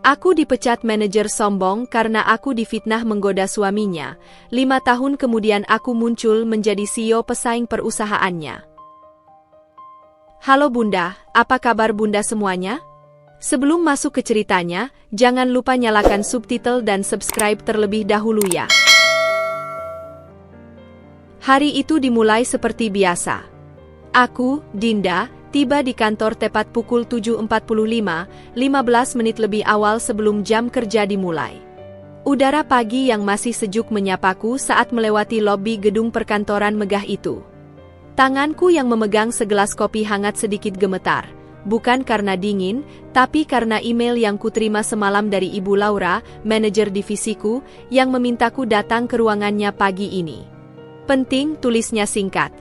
Aku dipecat manajer sombong karena aku difitnah menggoda suaminya. 5 tahun kemudian aku muncul menjadi CEO pesaing perusahaannya. Halo Bunda, apa kabar Bunda semuanya? Sebelum masuk ke ceritanya, jangan lupa nyalakan subtitle dan subscribe terlebih dahulu ya. Hari itu dimulai seperti biasa. Aku, Dinda, tiba di kantor tepat pukul 7.45, 15 menit lebih awal sebelum jam kerja dimulai. Udara pagi yang masih sejuk menyapaku saat melewati lobi gedung perkantoran megah itu. Tanganku yang memegang segelas kopi hangat sedikit gemetar, bukan karena dingin, tapi karena email yang kuterima semalam dari Ibu Laura, manajer divisiku, yang memintaku datang ke ruangannya pagi ini. Penting, tulisnya singkat.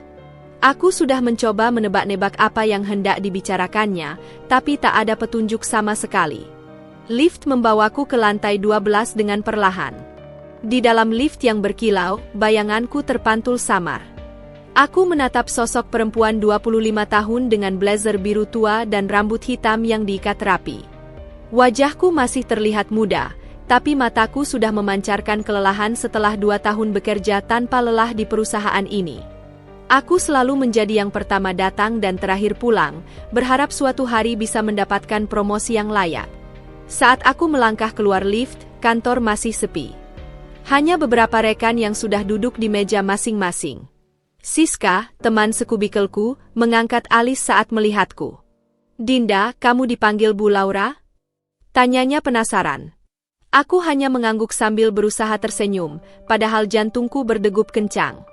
Aku sudah mencoba menebak-nebak apa yang hendak dibicarakannya, tapi tak ada petunjuk sama sekali. Lift membawaku ke lantai 12 dengan perlahan. Di dalam lift yang berkilau, bayanganku terpantul samar. Aku menatap sosok perempuan 25 tahun dengan blazer biru tua dan rambut hitam yang diikat rapi. Wajahku masih terlihat muda, tapi mataku sudah memancarkan kelelahan setelah 2 tahun bekerja tanpa lelah di perusahaan ini. Aku selalu menjadi yang pertama datang dan terakhir pulang, berharap suatu hari bisa mendapatkan promosi yang layak. Saat aku melangkah keluar lift, kantor masih sepi. Hanya beberapa rekan yang sudah duduk di meja masing-masing. Siska, teman sekubikelku, mengangkat alis saat melihatku. Dinda, kamu dipanggil Bu Laura? Tanyanya penasaran. Aku hanya mengangguk sambil berusaha tersenyum, padahal jantungku berdegup kencang.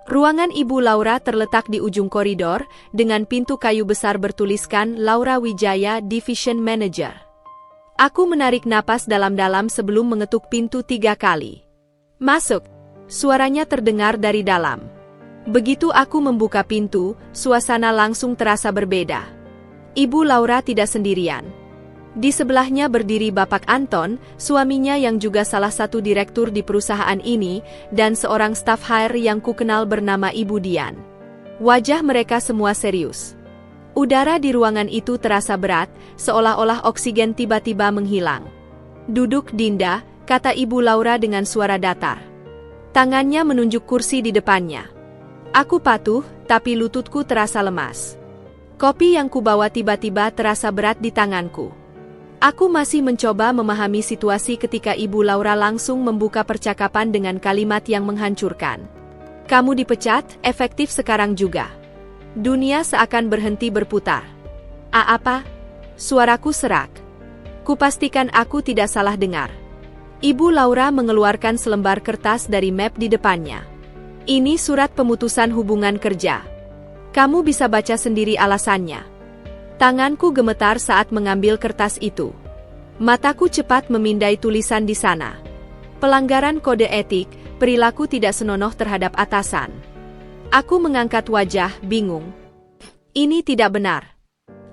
Ruangan Ibu Laura terletak di ujung koridor, dengan pintu kayu besar bertuliskan Laura Wijaya Division Manager. Aku menarik napas dalam-dalam sebelum mengetuk pintu 3 kali. Masuk! Suaranya terdengar dari dalam. Begitu aku membuka pintu, suasana langsung terasa berbeda. Ibu Laura tidak sendirian. Di sebelahnya berdiri Bapak Anton, suaminya yang juga salah satu direktur di perusahaan ini, dan seorang staf HR yang kukenal bernama Ibu Dian. Wajah mereka semua serius. Udara di ruangan itu terasa berat, seolah-olah oksigen tiba-tiba menghilang. Duduk Dinda, kata Ibu Laura dengan suara datar. Tangannya menunjuk kursi di depannya. Aku patuh, tapi lututku terasa lemas. Kopi yang kubawa tiba-tiba terasa berat di tanganku. Aku masih mencoba memahami situasi ketika Ibu Laura langsung membuka percakapan dengan kalimat yang menghancurkan. Kamu dipecat, efektif sekarang juga. Dunia seakan berhenti berputar. Apa? Suaraku serak. Kupastikan aku tidak salah dengar. Ibu Laura mengeluarkan selembar kertas dari map di depannya. Ini surat pemutusan hubungan kerja. Kamu bisa baca sendiri alasannya. Tanganku gemetar saat mengambil kertas itu. Mataku cepat memindai tulisan di sana. Pelanggaran kode etik, perilaku tidak senonoh terhadap atasan. Aku mengangkat wajah, bingung. Ini tidak benar.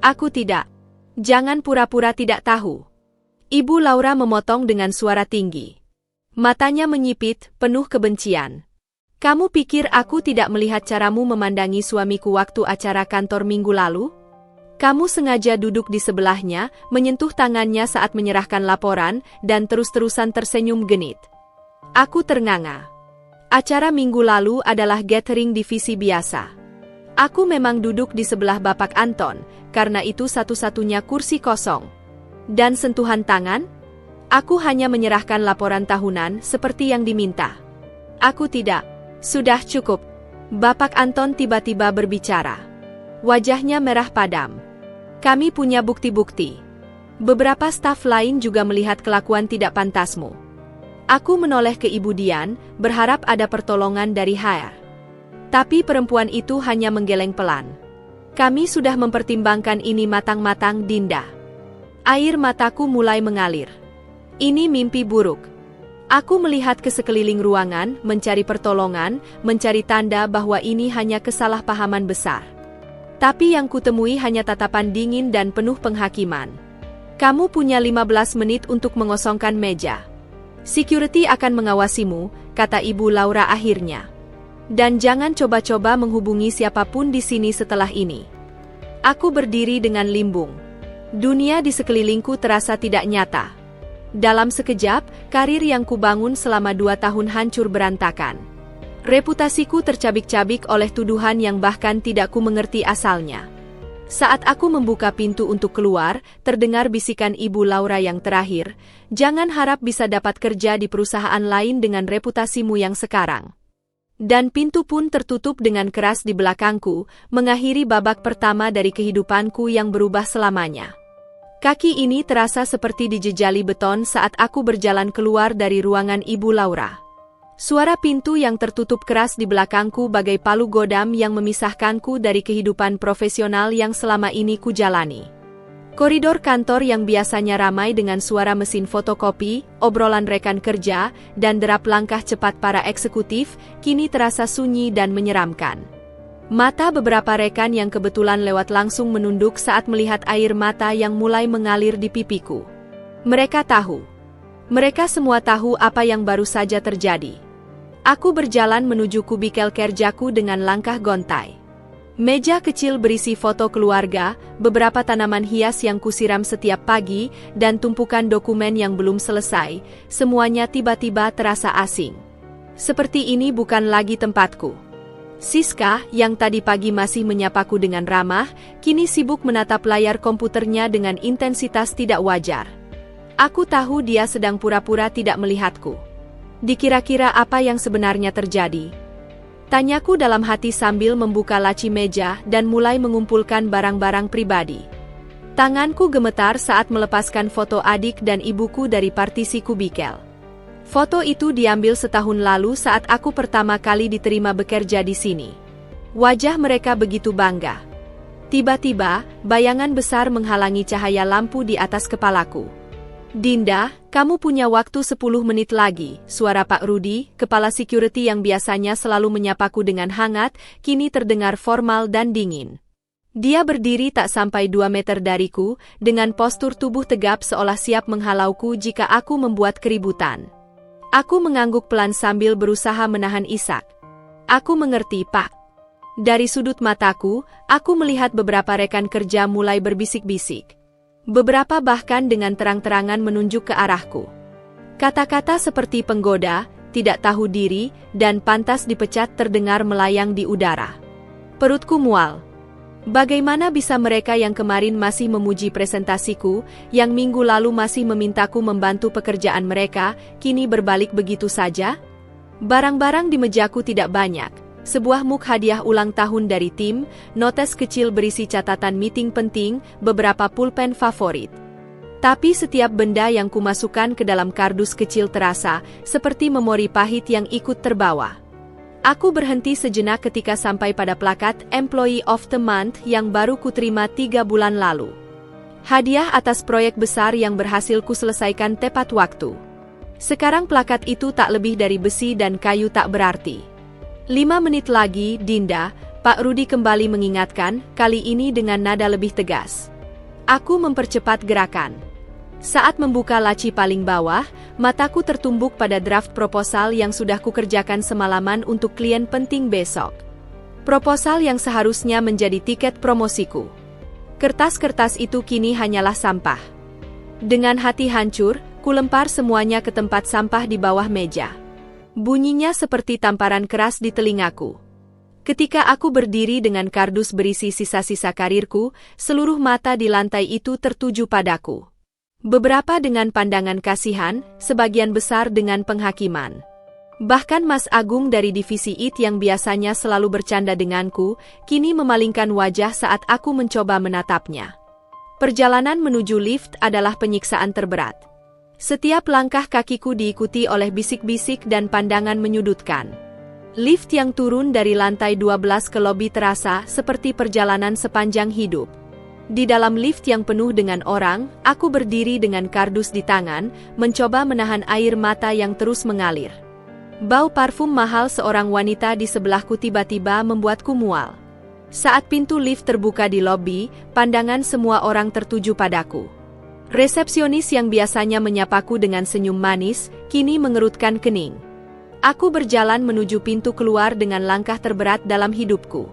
Aku tidak. Jangan pura-pura tidak tahu. Ibu Laura memotong dengan suara tinggi. Matanya menyipit, penuh kebencian. Kamu pikir aku tidak melihat caramu memandangi suamiku waktu acara kantor minggu lalu? Kamu sengaja duduk di sebelahnya, menyentuh tangannya saat menyerahkan laporan, dan terus-terusan tersenyum genit. Aku ternganga. Acara minggu lalu adalah gathering divisi biasa. Aku memang duduk di sebelah Bapak Anton, karena itu satu-satunya kursi kosong. Dan sentuhan tangan? Aku hanya menyerahkan laporan tahunan seperti yang diminta. Aku tidak. Sudah cukup. Bapak Anton tiba-tiba berbicara. Wajahnya merah padam. Kami punya bukti-bukti. Beberapa staf lain juga melihat kelakuan tidak pantasmu. Aku menoleh ke Ibu Dian, berharap ada pertolongan dari HR. Tapi perempuan itu hanya menggeleng pelan. Kami sudah mempertimbangkan ini matang-matang, Dinda. Air mataku mulai mengalir. Ini mimpi buruk. Aku melihat ke sekeliling ruangan, mencari pertolongan, mencari tanda bahwa ini hanya kesalahpahaman besar. Tapi yang kutemui hanya tatapan dingin dan penuh penghakiman. Kamu punya 15 menit untuk mengosongkan meja. Security akan mengawasimu, kata Ibu Laura akhirnya. Dan jangan coba-coba menghubungi siapapun di sini setelah ini. Aku berdiri dengan limbung. Dunia di sekelilingku terasa tidak nyata. Dalam sekejap, karir yang kubangun selama 2 tahun hancur berantakan. Reputasiku tercabik-cabik oleh tuduhan yang bahkan tidak ku mengerti asalnya. Saat aku membuka pintu untuk keluar, terdengar bisikan Ibu Laura yang terakhir, "Jangan harap bisa dapat kerja di perusahaan lain dengan reputasimu yang sekarang." Dan pintu pun tertutup dengan keras di belakangku, mengakhiri babak pertama dari kehidupanku yang berubah selamanya. Kaki ini terasa seperti dijejali beton saat aku berjalan keluar dari ruangan Ibu Laura. Suara pintu yang tertutup keras di belakangku bagai palu godam yang memisahkanku dari kehidupan profesional yang selama ini kujalani. Koridor kantor yang biasanya ramai dengan suara mesin fotokopi, obrolan rekan kerja, dan derap langkah cepat para eksekutif, kini terasa sunyi dan menyeramkan. Mata beberapa rekan yang kebetulan lewat langsung menunduk saat melihat air mata yang mulai mengalir di pipiku. Mereka tahu. Mereka semua tahu apa yang baru saja terjadi. Aku berjalan menuju kubikel kerjaku dengan langkah gontai. Meja kecil berisi foto keluarga, beberapa tanaman hias yang kusiram setiap pagi, dan tumpukan dokumen yang belum selesai, semuanya tiba-tiba terasa asing. Seperti ini bukan lagi tempatku. Siska, yang tadi pagi masih menyapaku dengan ramah, kini sibuk menatap layar komputernya dengan intensitas tidak wajar. Aku tahu dia sedang pura-pura tidak melihatku. Dikira-kira apa yang sebenarnya terjadi? Tanyaku dalam hati sambil membuka laci meja dan mulai mengumpulkan barang-barang pribadi. Tanganku gemetar saat melepaskan foto adik dan ibuku dari partisi kubikel. Foto itu diambil setahun lalu saat aku pertama kali diterima bekerja di sini. Wajah mereka begitu bangga. Tiba-tiba, bayangan besar menghalangi cahaya lampu di atas kepalaku. "Dinda, kamu punya waktu 10 menit lagi," suara Pak Rudi, kepala security yang biasanya selalu menyapaku dengan hangat, kini terdengar formal dan dingin. Dia berdiri tak sampai 2 meter dariku, dengan postur tubuh tegap seolah siap menghalauku jika aku membuat keributan. Aku mengangguk pelan sambil berusaha menahan isak. "Aku mengerti, Pak." Dari sudut mataku, aku melihat beberapa rekan kerja mulai berbisik-bisik. Beberapa bahkan dengan terang-terangan menunjuk ke arahku. Kata-kata seperti penggoda, tidak tahu diri, dan pantas dipecat terdengar melayang di udara. Perutku mual. Bagaimana bisa mereka yang kemarin masih memuji presentasiku, yang minggu lalu masih memintaku membantu pekerjaan mereka, kini berbalik begitu saja? Barang-barang di mejaku tidak banyak. Sebuah mug hadiah ulang tahun dari tim, notes kecil berisi catatan meeting penting, beberapa pulpen favorit. Tapi setiap benda yang kumasukkan ke dalam kardus kecil terasa seperti memori pahit yang ikut terbawa. Aku berhenti sejenak ketika sampai pada plakat Employee of the Month yang baru kuterima 3 bulan lalu. Hadiah atas proyek besar yang berhasil kuselesaikan tepat waktu. Sekarang plakat itu tak lebih dari besi dan kayu tak berarti. 5 menit lagi, Dinda, Pak Rudi kembali mengingatkan, kali ini dengan nada lebih tegas. Aku mempercepat gerakan. Saat membuka laci paling bawah, mataku tertumbuk pada draft proposal yang sudah kukerjakan semalaman untuk klien penting besok. Proposal yang seharusnya menjadi tiket promosiku. Kertas-kertas itu kini hanyalah sampah. Dengan hati hancur, kulempar semuanya ke tempat sampah di bawah meja. Bunyinya seperti tamparan keras di telingaku. Ketika aku berdiri dengan kardus berisi sisa-sisa karirku, seluruh mata di lantai itu tertuju padaku. Beberapa dengan pandangan kasihan, sebagian besar dengan penghakiman. Bahkan Mas Agung dari divisi IT yang biasanya selalu bercanda denganku, kini memalingkan wajah saat aku mencoba menatapnya. Perjalanan menuju lift adalah penyiksaan terberat. Setiap langkah kakiku diikuti oleh bisik-bisik dan pandangan menyudutkan. Lift yang turun dari lantai 12 ke lobi terasa seperti perjalanan sepanjang hidup. Di dalam lift yang penuh dengan orang, aku berdiri dengan kardus di tangan, mencoba menahan air mata yang terus mengalir. Bau parfum mahal seorang wanita di sebelahku tiba-tiba membuatku mual. Saat pintu lift terbuka di lobi, pandangan semua orang tertuju padaku. Resepsionis yang biasanya menyapaku dengan senyum manis, kini mengerutkan kening. Aku berjalan menuju pintu keluar dengan langkah terberat dalam hidupku.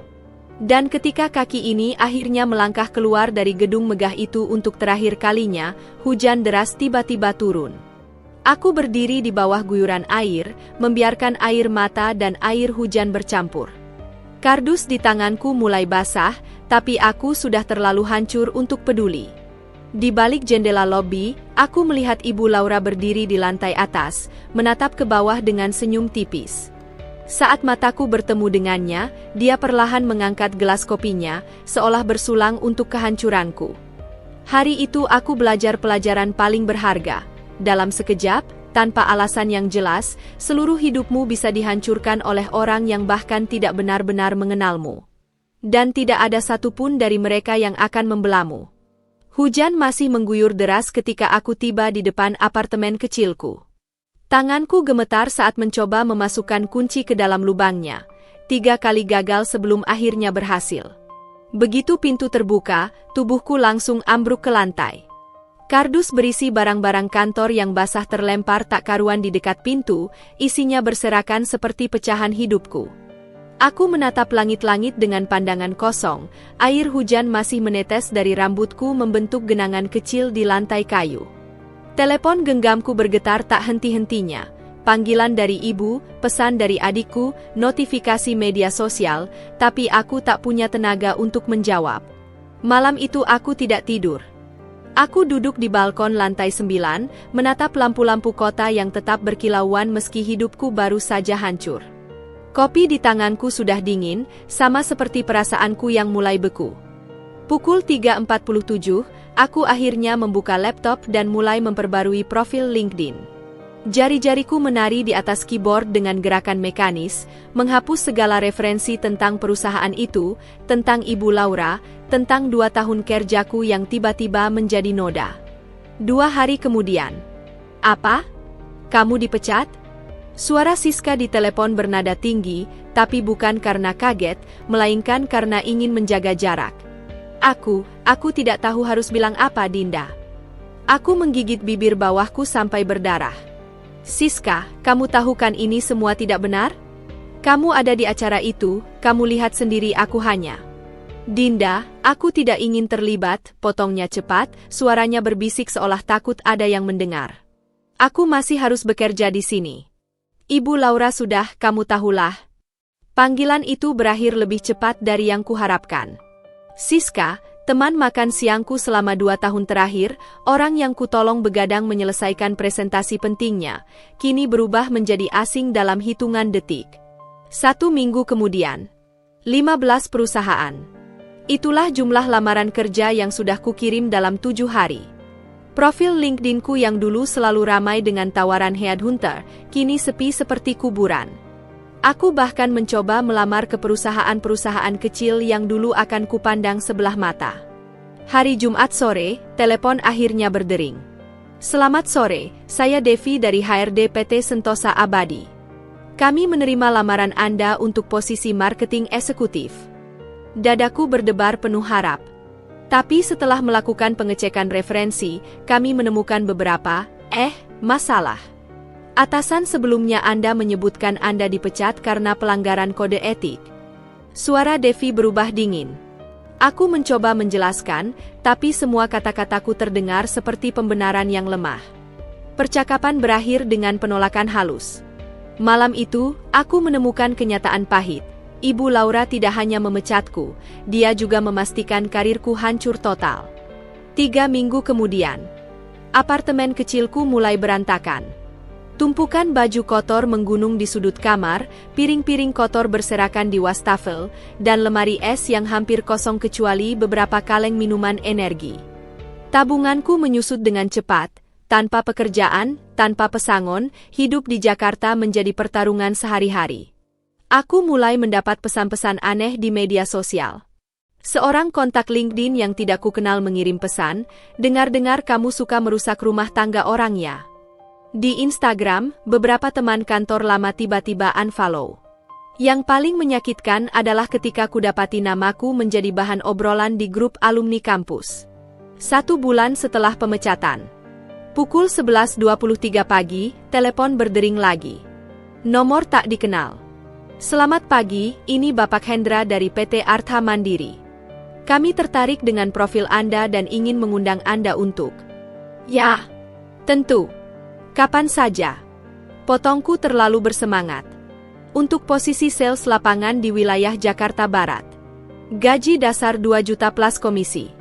Dan ketika kaki ini akhirnya melangkah keluar dari gedung megah itu untuk terakhir kalinya, hujan deras tiba-tiba turun. Aku berdiri di bawah guyuran air, membiarkan air mata dan air hujan bercampur. Kardus di tanganku mulai basah, tapi aku sudah terlalu hancur untuk peduli. Di balik jendela lobi, aku melihat Ibu Laura berdiri di lantai atas, menatap ke bawah dengan senyum tipis. Saat mataku bertemu dengannya, dia perlahan mengangkat gelas kopinya, seolah bersulang untuk kehancuranku. Hari itu aku belajar pelajaran paling berharga. Dalam sekejap, tanpa alasan yang jelas, seluruh hidupmu bisa dihancurkan oleh orang yang bahkan tidak benar-benar mengenalmu. Dan tidak ada satupun dari mereka yang akan membelamu. Hujan masih mengguyur deras ketika aku tiba di depan apartemen kecilku. Tanganku gemetar saat mencoba memasukkan kunci ke dalam lubangnya. 3 kali gagal sebelum akhirnya berhasil. Begitu pintu terbuka, tubuhku langsung ambruk ke lantai. Kardus berisi barang-barang kantor yang basah terlempar tak karuan di dekat pintu, isinya berserakan seperti pecahan hidupku. Aku menatap langit-langit dengan pandangan kosong, air hujan masih menetes dari rambutku membentuk genangan kecil di lantai kayu. Telepon genggamku bergetar tak henti-hentinya. Panggilan dari ibu, pesan dari adikku, notifikasi media sosial, tapi aku tak punya tenaga untuk menjawab. Malam itu aku tidak tidur. Aku duduk di balkon lantai 9, menatap lampu-lampu kota yang tetap berkilauan meski hidupku baru saja hancur. Kopi di tanganku sudah dingin, sama seperti perasaanku yang mulai beku. Pukul 3.47, aku akhirnya membuka laptop dan mulai memperbarui profil LinkedIn. Jari-jariku menari di atas keyboard dengan gerakan mekanis, menghapus segala referensi tentang perusahaan itu, tentang Ibu Laura, tentang 2 tahun kerjaku yang tiba-tiba menjadi noda. 2 hari kemudian. Apa? Kamu dipecat? Suara Siska di telepon bernada tinggi, tapi bukan karena kaget, melainkan karena ingin menjaga jarak. Aku tidak tahu harus bilang apa, Dinda. Aku menggigit bibir bawahku sampai berdarah. Siska, kamu tahu kan ini semua tidak benar? Kamu ada di acara itu, kamu lihat sendiri aku hanya. Dinda, aku tidak ingin terlibat, potongnya cepat, suaranya berbisik seolah takut ada yang mendengar. Aku masih harus bekerja di sini. Ibu Laura sudah, kamu tahulah. Panggilan itu berakhir lebih cepat dari yang kuharapkan. Siska, teman makan siangku selama 2 tahun terakhir, orang yang kutolong begadang menyelesaikan presentasi pentingnya, kini berubah menjadi asing dalam hitungan detik. 1 minggu kemudian. 15 perusahaan. Itulah jumlah lamaran kerja yang sudah kukirim dalam 7 hari. Profil LinkedIn-ku yang dulu selalu ramai dengan tawaran headhunter, kini sepi seperti kuburan. Aku bahkan mencoba melamar ke perusahaan-perusahaan kecil yang dulu akan kupandang sebelah mata. Hari Jumat sore, telepon akhirnya berdering. Selamat sore, saya Devi dari HRD PT Sentosa Abadi. Kami menerima lamaran Anda untuk posisi marketing eksekutif. Dadaku berdebar penuh harap. Tapi setelah melakukan pengecekan referensi, kami menemukan beberapa, masalah. Atasan sebelumnya Anda menyebutkan Anda dipecat karena pelanggaran kode etik. Suara Devi berubah dingin. Aku mencoba menjelaskan, tapi semua kata-kataku terdengar seperti pembenaran yang lemah. Percakapan berakhir dengan penolakan halus. Malam itu, aku menemukan kenyataan pahit. Ibu Laura tidak hanya memecatku, dia juga memastikan karirku hancur total. 3 minggu kemudian, apartemen kecilku mulai berantakan. Tumpukan baju kotor menggunung di sudut kamar, piring-piring kotor berserakan di wastafel, dan lemari es yang hampir kosong kecuali beberapa kaleng minuman energi. Tabunganku menyusut dengan cepat, tanpa pekerjaan, tanpa pesangon, hidup di Jakarta menjadi pertarungan sehari-hari. Aku mulai mendapat pesan-pesan aneh di media sosial. Seorang kontak LinkedIn yang tidak kukenal mengirim pesan, dengar-dengar kamu suka merusak rumah tangga orang ya. Di Instagram, beberapa teman kantor lama tiba-tiba unfollow. Yang paling menyakitkan adalah ketika kudapati namaku menjadi bahan obrolan di grup alumni kampus. 1 bulan setelah pemecatan. Pukul 11.23 pagi, telepon berdering lagi. Nomor tak dikenal. Selamat pagi, ini Bapak Hendra dari PT Artha Mandiri. Kami tertarik dengan profil Anda dan ingin mengundang Anda untuk... Ya, tentu. Kapan saja? Potongku terlalu bersemangat. Untuk posisi sales lapangan di wilayah Jakarta Barat. Gaji dasar 2 juta plus komisi.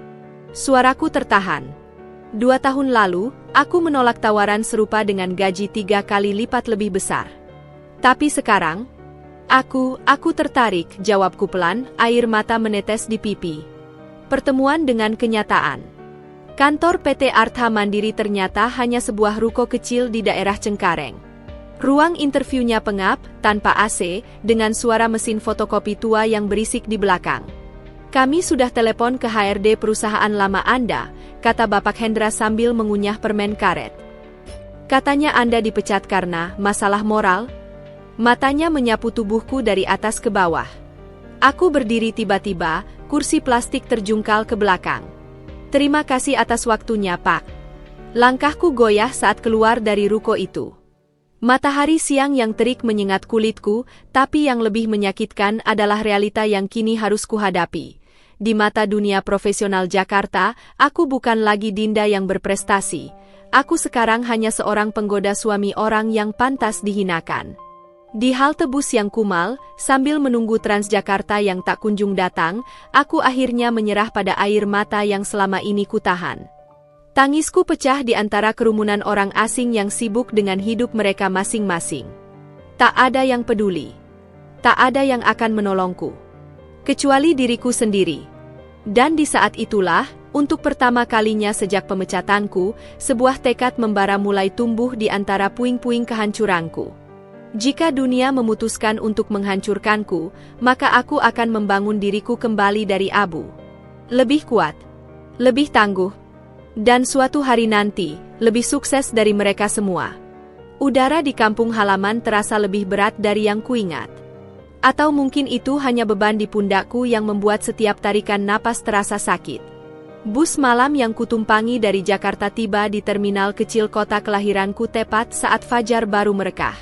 Suaraku tertahan. 2 tahun lalu, aku menolak tawaran serupa dengan gaji 3 kali lipat lebih besar. Tapi sekarang, aku tertarik, jawabku pelan, air mata menetes di pipi. Pertemuan dengan kenyataan. Kantor PT Artha Mandiri ternyata hanya sebuah ruko kecil di daerah Cengkareng. Ruang interviunya pengap, tanpa AC, dengan suara mesin fotokopi tua yang berisik di belakang. Kami sudah telepon ke HRD perusahaan lama Anda, kata Bapak Hendra sambil mengunyah permen karet. Katanya Anda dipecat karena masalah moral? Matanya menyapu tubuhku dari atas ke bawah. Aku berdiri tiba-tiba, kursi plastik terjungkal ke belakang. Terima kasih atas waktunya, Pak. Langkahku goyah saat keluar dari ruko itu. Matahari siang yang terik menyengat kulitku, tapi yang lebih menyakitkan adalah realita yang kini harus kuhadapi. Di mata dunia profesional Jakarta, aku bukan lagi Dinda yang berprestasi. Aku sekarang hanya seorang penggoda suami orang yang pantas dihinakan. Di halte bus yang kumal, sambil menunggu Transjakarta yang tak kunjung datang, aku akhirnya menyerah pada air mata yang selama ini kutahan. Tangisku pecah di antara kerumunan orang asing yang sibuk dengan hidup mereka masing-masing. Tak ada yang peduli. Tak ada yang akan menolongku. Kecuali diriku sendiri. Dan di saat itulah, untuk pertama kalinya sejak pemecatanku, sebuah tekad membara mulai tumbuh di antara puing-puing kehancuranku. Jika dunia memutuskan untuk menghancurkanku, maka aku akan membangun diriku kembali dari abu. Lebih kuat, lebih tangguh, dan suatu hari nanti, lebih sukses dari mereka semua. Udara di kampung halaman terasa lebih berat dari yang kuingat. Atau mungkin itu hanya beban di pundakku yang membuat setiap tarikan napas terasa sakit. Bus malam yang kutumpangi dari Jakarta tiba di terminal kecil kota kelahiranku tepat saat fajar baru merekah.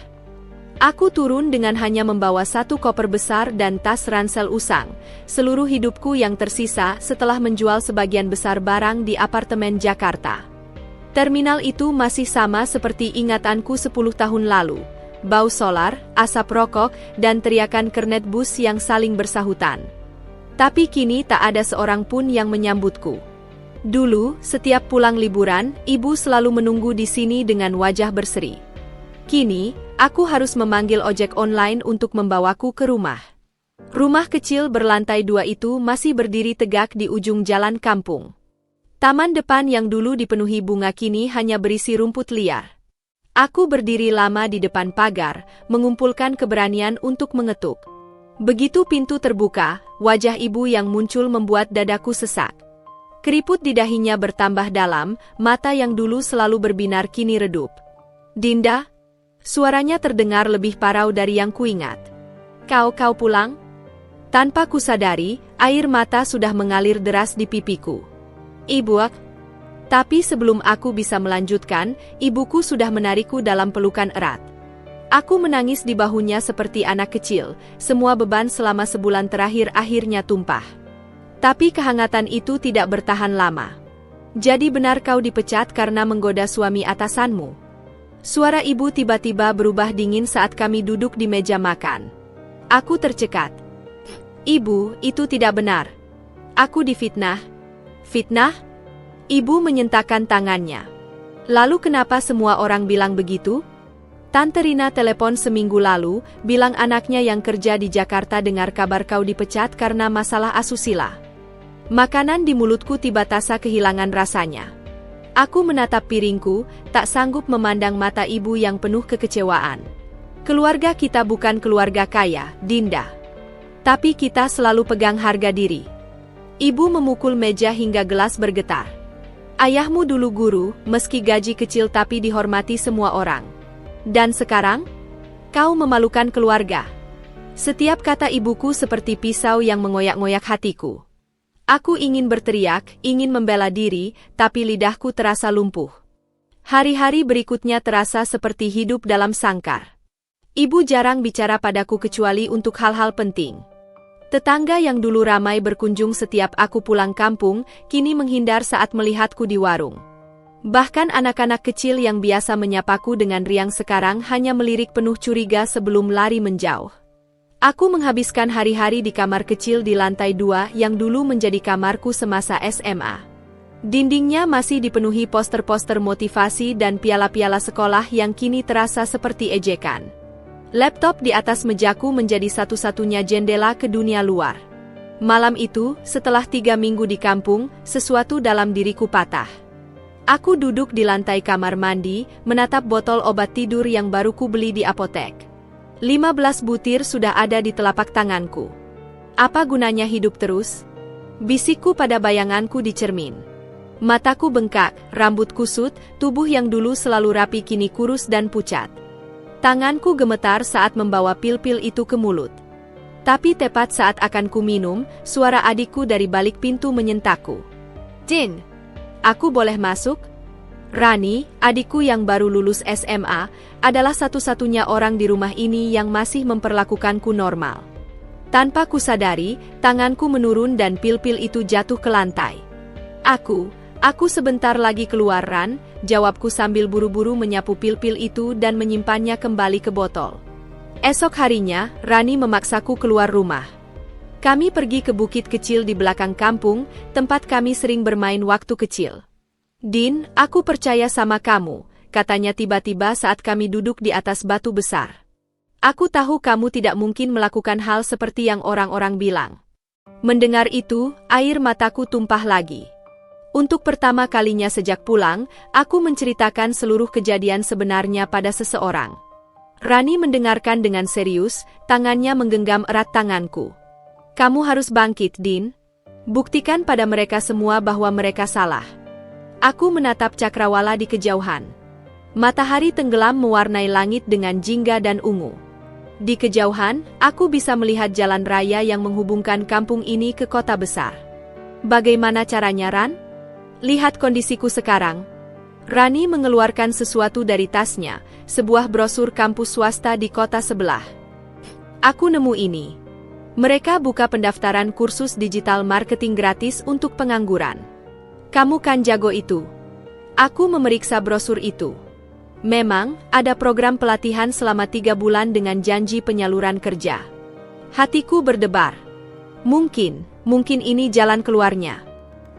Aku turun dengan hanya membawa satu koper besar dan tas ransel usang, seluruh hidupku yang tersisa setelah menjual sebagian besar barang di apartemen Jakarta. Terminal itu masih sama seperti ingatanku 10 tahun lalu. Bau solar, asap rokok, dan teriakan kernet bus yang saling bersahutan. Tapi kini tak ada seorang pun yang menyambutku. Dulu, setiap pulang liburan, ibu selalu menunggu di sini dengan wajah berseri. Kini, aku harus memanggil ojek online untuk membawaku ke rumah. Rumah kecil berlantai 2 itu masih berdiri tegak di ujung jalan kampung. Taman depan yang dulu dipenuhi bunga kini hanya berisi rumput liar. Aku berdiri lama di depan pagar, mengumpulkan keberanian untuk mengetuk. Begitu pintu terbuka, wajah ibu yang muncul membuat dadaku sesak. Keriput di dahinya bertambah dalam, mata yang dulu selalu berbinar kini redup. Dinda? Suaranya terdengar lebih parau dari yang kuingat. Kau pulang? Tanpa kusadari, air mata sudah mengalir deras di pipiku. Ibu. Tapi sebelum aku bisa melanjutkan, ibuku sudah menarikku dalam pelukan erat. Aku menangis di bahunya seperti anak kecil, semua beban selama sebulan terakhir akhirnya tumpah. Tapi kehangatan itu tidak bertahan lama. Jadi benar kau dipecat karena menggoda suami atasanmu? Suara ibu tiba-tiba berubah dingin saat kami duduk di meja makan. Aku tercekat. Ibu, itu tidak benar. Aku difitnah. Fitnah? Ibu menyentakkan tangannya. Lalu kenapa semua orang bilang begitu? Tante Rina telepon seminggu lalu, bilang anaknya yang kerja di Jakarta dengar kabar kau dipecat karena masalah asusila. Makanan di mulutku tiba-tiba kehilangan rasanya. Aku menatap piringku, tak sanggup memandang mata ibu yang penuh kekecewaan. Keluarga kita bukan keluarga kaya, Dinda. Tapi kita selalu pegang harga diri. Ibu memukul meja hingga gelas bergetar. Ayahmu dulu guru, meski gaji kecil tapi dihormati semua orang. Dan sekarang? Kau memalukan keluarga. Setiap kata ibuku seperti pisau yang mengoyak-ngoyak hatiku. Aku ingin berteriak, ingin membela diri, tapi lidahku terasa lumpuh. Hari-hari berikutnya terasa seperti hidup dalam sangkar. Ibu jarang bicara padaku kecuali untuk hal-hal penting. Tetangga yang dulu ramai berkunjung setiap aku pulang kampung, kini menghindar saat melihatku di warung. Bahkan anak-anak kecil yang biasa menyapaku dengan riang sekarang hanya melirik penuh curiga sebelum lari menjauh. Aku menghabiskan hari-hari di kamar kecil di lantai 2 yang dulu menjadi kamarku semasa SMA. Dindingnya masih dipenuhi poster-poster motivasi dan piala-piala sekolah yang kini terasa seperti ejekan. Laptop di atas mejaku menjadi satu-satunya jendela ke dunia luar. Malam itu, setelah 3 minggu di kampung, sesuatu dalam diriku patah. Aku duduk di lantai kamar mandi, menatap botol obat tidur yang baru ku beli di apotek. 15 butir sudah ada di telapak tanganku. Apa gunanya hidup terus? Bisikku pada bayanganku di cermin. Mataku bengkak, rambut kusut, tubuh yang dulu selalu rapi kini kurus dan pucat. Tanganku gemetar saat membawa pil-pil itu ke mulut. Tapi tepat saat akan ku minum, suara adikku dari balik pintu menyentakku. "Jin, aku boleh masuk?" Rani, adikku yang baru lulus SMA, adalah satu-satunya orang di rumah ini yang masih memperlakukanku normal. Tanpa kusadari, tanganku menurun dan pil-pil itu jatuh ke lantai. Aku sebentar lagi keluar, Ran," jawabku sambil buru-buru menyapu pil-pil itu dan menyimpannya kembali ke botol. Esok harinya, Rani memaksaku keluar rumah. Kami pergi ke bukit kecil di belakang kampung, tempat kami sering bermain waktu kecil. "Din, aku percaya sama kamu," katanya tiba-tiba saat kami duduk di atas batu besar. "Aku tahu kamu tidak mungkin melakukan hal seperti yang orang-orang bilang." Mendengar itu, air mataku tumpah lagi. Untuk pertama kalinya sejak pulang, aku menceritakan seluruh kejadian sebenarnya pada seseorang. Rani mendengarkan dengan serius, tangannya menggenggam erat tanganku. "Kamu harus bangkit, Din. Buktikan pada mereka semua bahwa mereka salah." Aku menatap cakrawala di kejauhan. Matahari tenggelam mewarnai langit dengan jingga dan ungu. Di kejauhan, aku bisa melihat jalan raya yang menghubungkan kampung ini ke kota besar. "Bagaimana caranya, Ran? Lihat kondisiku sekarang." Rani mengeluarkan sesuatu dari tasnya, sebuah brosur kampus swasta di kota sebelah. "Aku nemu ini. Mereka buka pendaftaran kursus digital marketing gratis untuk pengangguran. Kamu kan jago itu." Aku memeriksa brosur itu. Memang, ada program pelatihan selama 3 bulan dengan janji penyaluran kerja. Hatiku berdebar. Mungkin ini jalan keluarnya.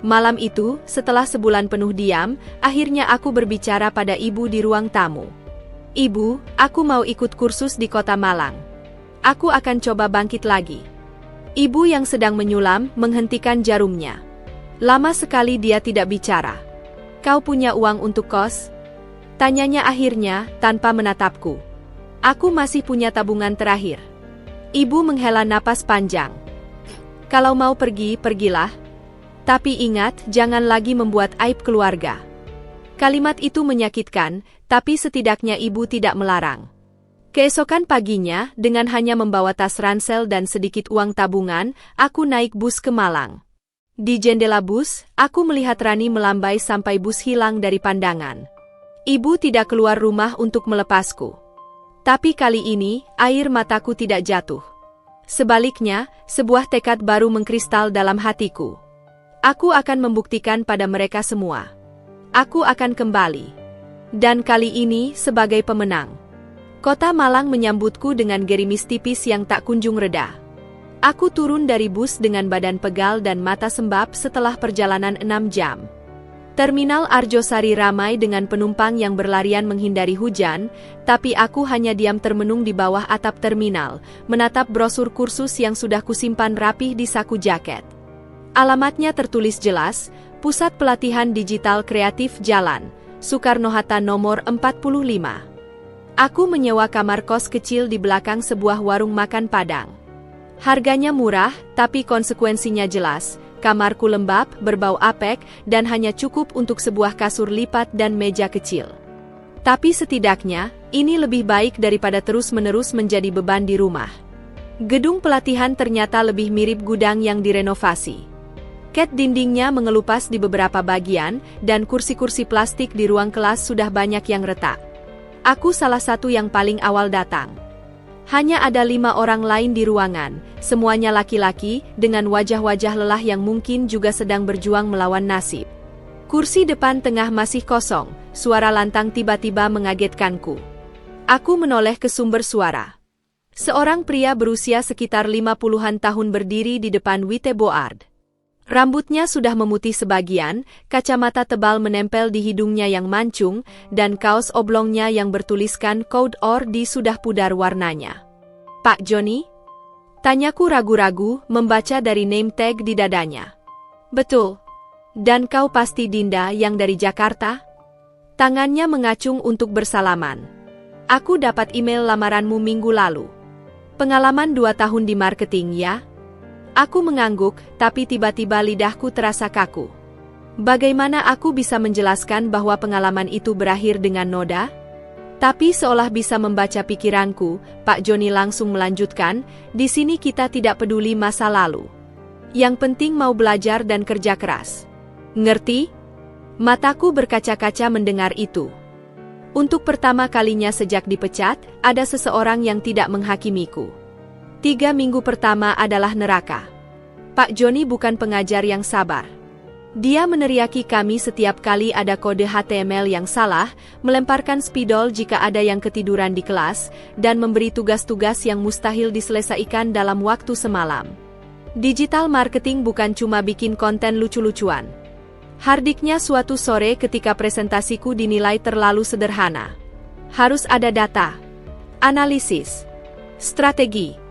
Malam itu, setelah sebulan penuh diam, akhirnya aku berbicara pada ibu di ruang tamu. "Ibu, aku mau ikut kursus di kota Malang. Aku akan coba bangkit lagi." Ibu yang sedang menyulam menghentikan jarumnya. Lama sekali dia tidak bicara. "Kau punya uang untuk kos?" tanyanya akhirnya, tanpa menatapku. "Aku masih punya tabungan terakhir." Ibu menghela napas panjang. "Kalau mau pergi, pergilah. Tapi ingat, jangan lagi membuat aib keluarga." Kalimat itu menyakitkan, tapi setidaknya ibu tidak melarang. Keesokan paginya, dengan hanya membawa tas ransel dan sedikit uang tabungan, aku naik bus ke Malang. Di jendela bus, aku melihat Rani melambai sampai bus hilang dari pandangan. Ibu tidak keluar rumah untuk melepasku. Tapi kali ini, air mataku tidak jatuh. Sebaliknya, sebuah tekad baru mengkristal dalam hatiku. Aku akan membuktikan pada mereka semua. Aku akan kembali. Dan kali ini sebagai pemenang. Kota Malang menyambutku dengan gerimis tipis yang tak kunjung reda. Aku turun dari bus dengan badan pegal dan mata sembab setelah perjalanan 6 jam. Terminal Arjosari ramai dengan penumpang yang berlarian menghindari hujan, tapi aku hanya diam termenung di bawah atap terminal, menatap brosur kursus yang sudah kusimpan rapih di saku jaket. Alamatnya tertulis jelas, Pusat Pelatihan Digital Kreatif Jalan, Soekarno-Hatta nomor 45. Aku menyewa kamar kos kecil di belakang sebuah warung makan Padang. Harganya murah, tapi konsekuensinya jelas. Kamarku lembab, berbau apek, dan hanya cukup untuk sebuah kasur lipat dan meja kecil. Tapi setidaknya, ini lebih baik daripada terus-menerus menjadi beban di rumah. Gedung pelatihan ternyata lebih mirip gudang yang direnovasi. Cat dindingnya mengelupas di beberapa bagian, dan kursi-kursi plastik di ruang kelas sudah banyak yang retak. Aku salah satu yang paling awal datang. Hanya ada 5 orang lain di ruangan, semuanya laki-laki, dengan wajah-wajah lelah yang mungkin juga sedang berjuang melawan nasib. Kursi depan tengah masih kosong, suara lantang tiba-tiba mengagetkanku. Aku menoleh ke sumber suara. Seorang pria berusia sekitar 50-an tahun berdiri di depan Witte Board. Rambutnya sudah memutih sebagian, kacamata tebal menempel di hidungnya yang mancung, dan kaos oblongnya yang bertuliskan Code Or-D sudah pudar warnanya. "Pak Johnny?" Tanyaku ragu-ragu, membaca dari name tag di dadanya. "Betul. Dan kau pasti Dinda yang dari Jakarta?" Tangannya mengacung untuk bersalaman. "Aku dapat email lamaranmu minggu lalu. Pengalaman 2 tahun di marketing ya?" Aku mengangguk, tapi tiba-tiba lidahku terasa kaku. Bagaimana aku bisa menjelaskan bahwa pengalaman itu berakhir dengan noda? Tapi seolah bisa membaca pikiranku, Pak Johnny langsung melanjutkan, "Di sini kita tidak peduli masa lalu. Yang penting mau belajar dan kerja keras. Ngerti?" Mataku berkaca-kaca mendengar itu. Untuk pertama kalinya sejak dipecat, ada seseorang yang tidak menghakimiku. 3 minggu pertama adalah neraka. Pak Johnny bukan pengajar yang sabar. Dia meneriaki kami setiap kali ada kode HTML yang salah, melemparkan spidol jika ada yang ketiduran di kelas, dan memberi tugas-tugas yang mustahil diselesaikan dalam waktu semalam. Digital marketing bukan cuma bikin konten lucu-lucuan. Hardiknya suatu sore ketika presentasiku dinilai terlalu sederhana. Harus ada data, analisis, strategi.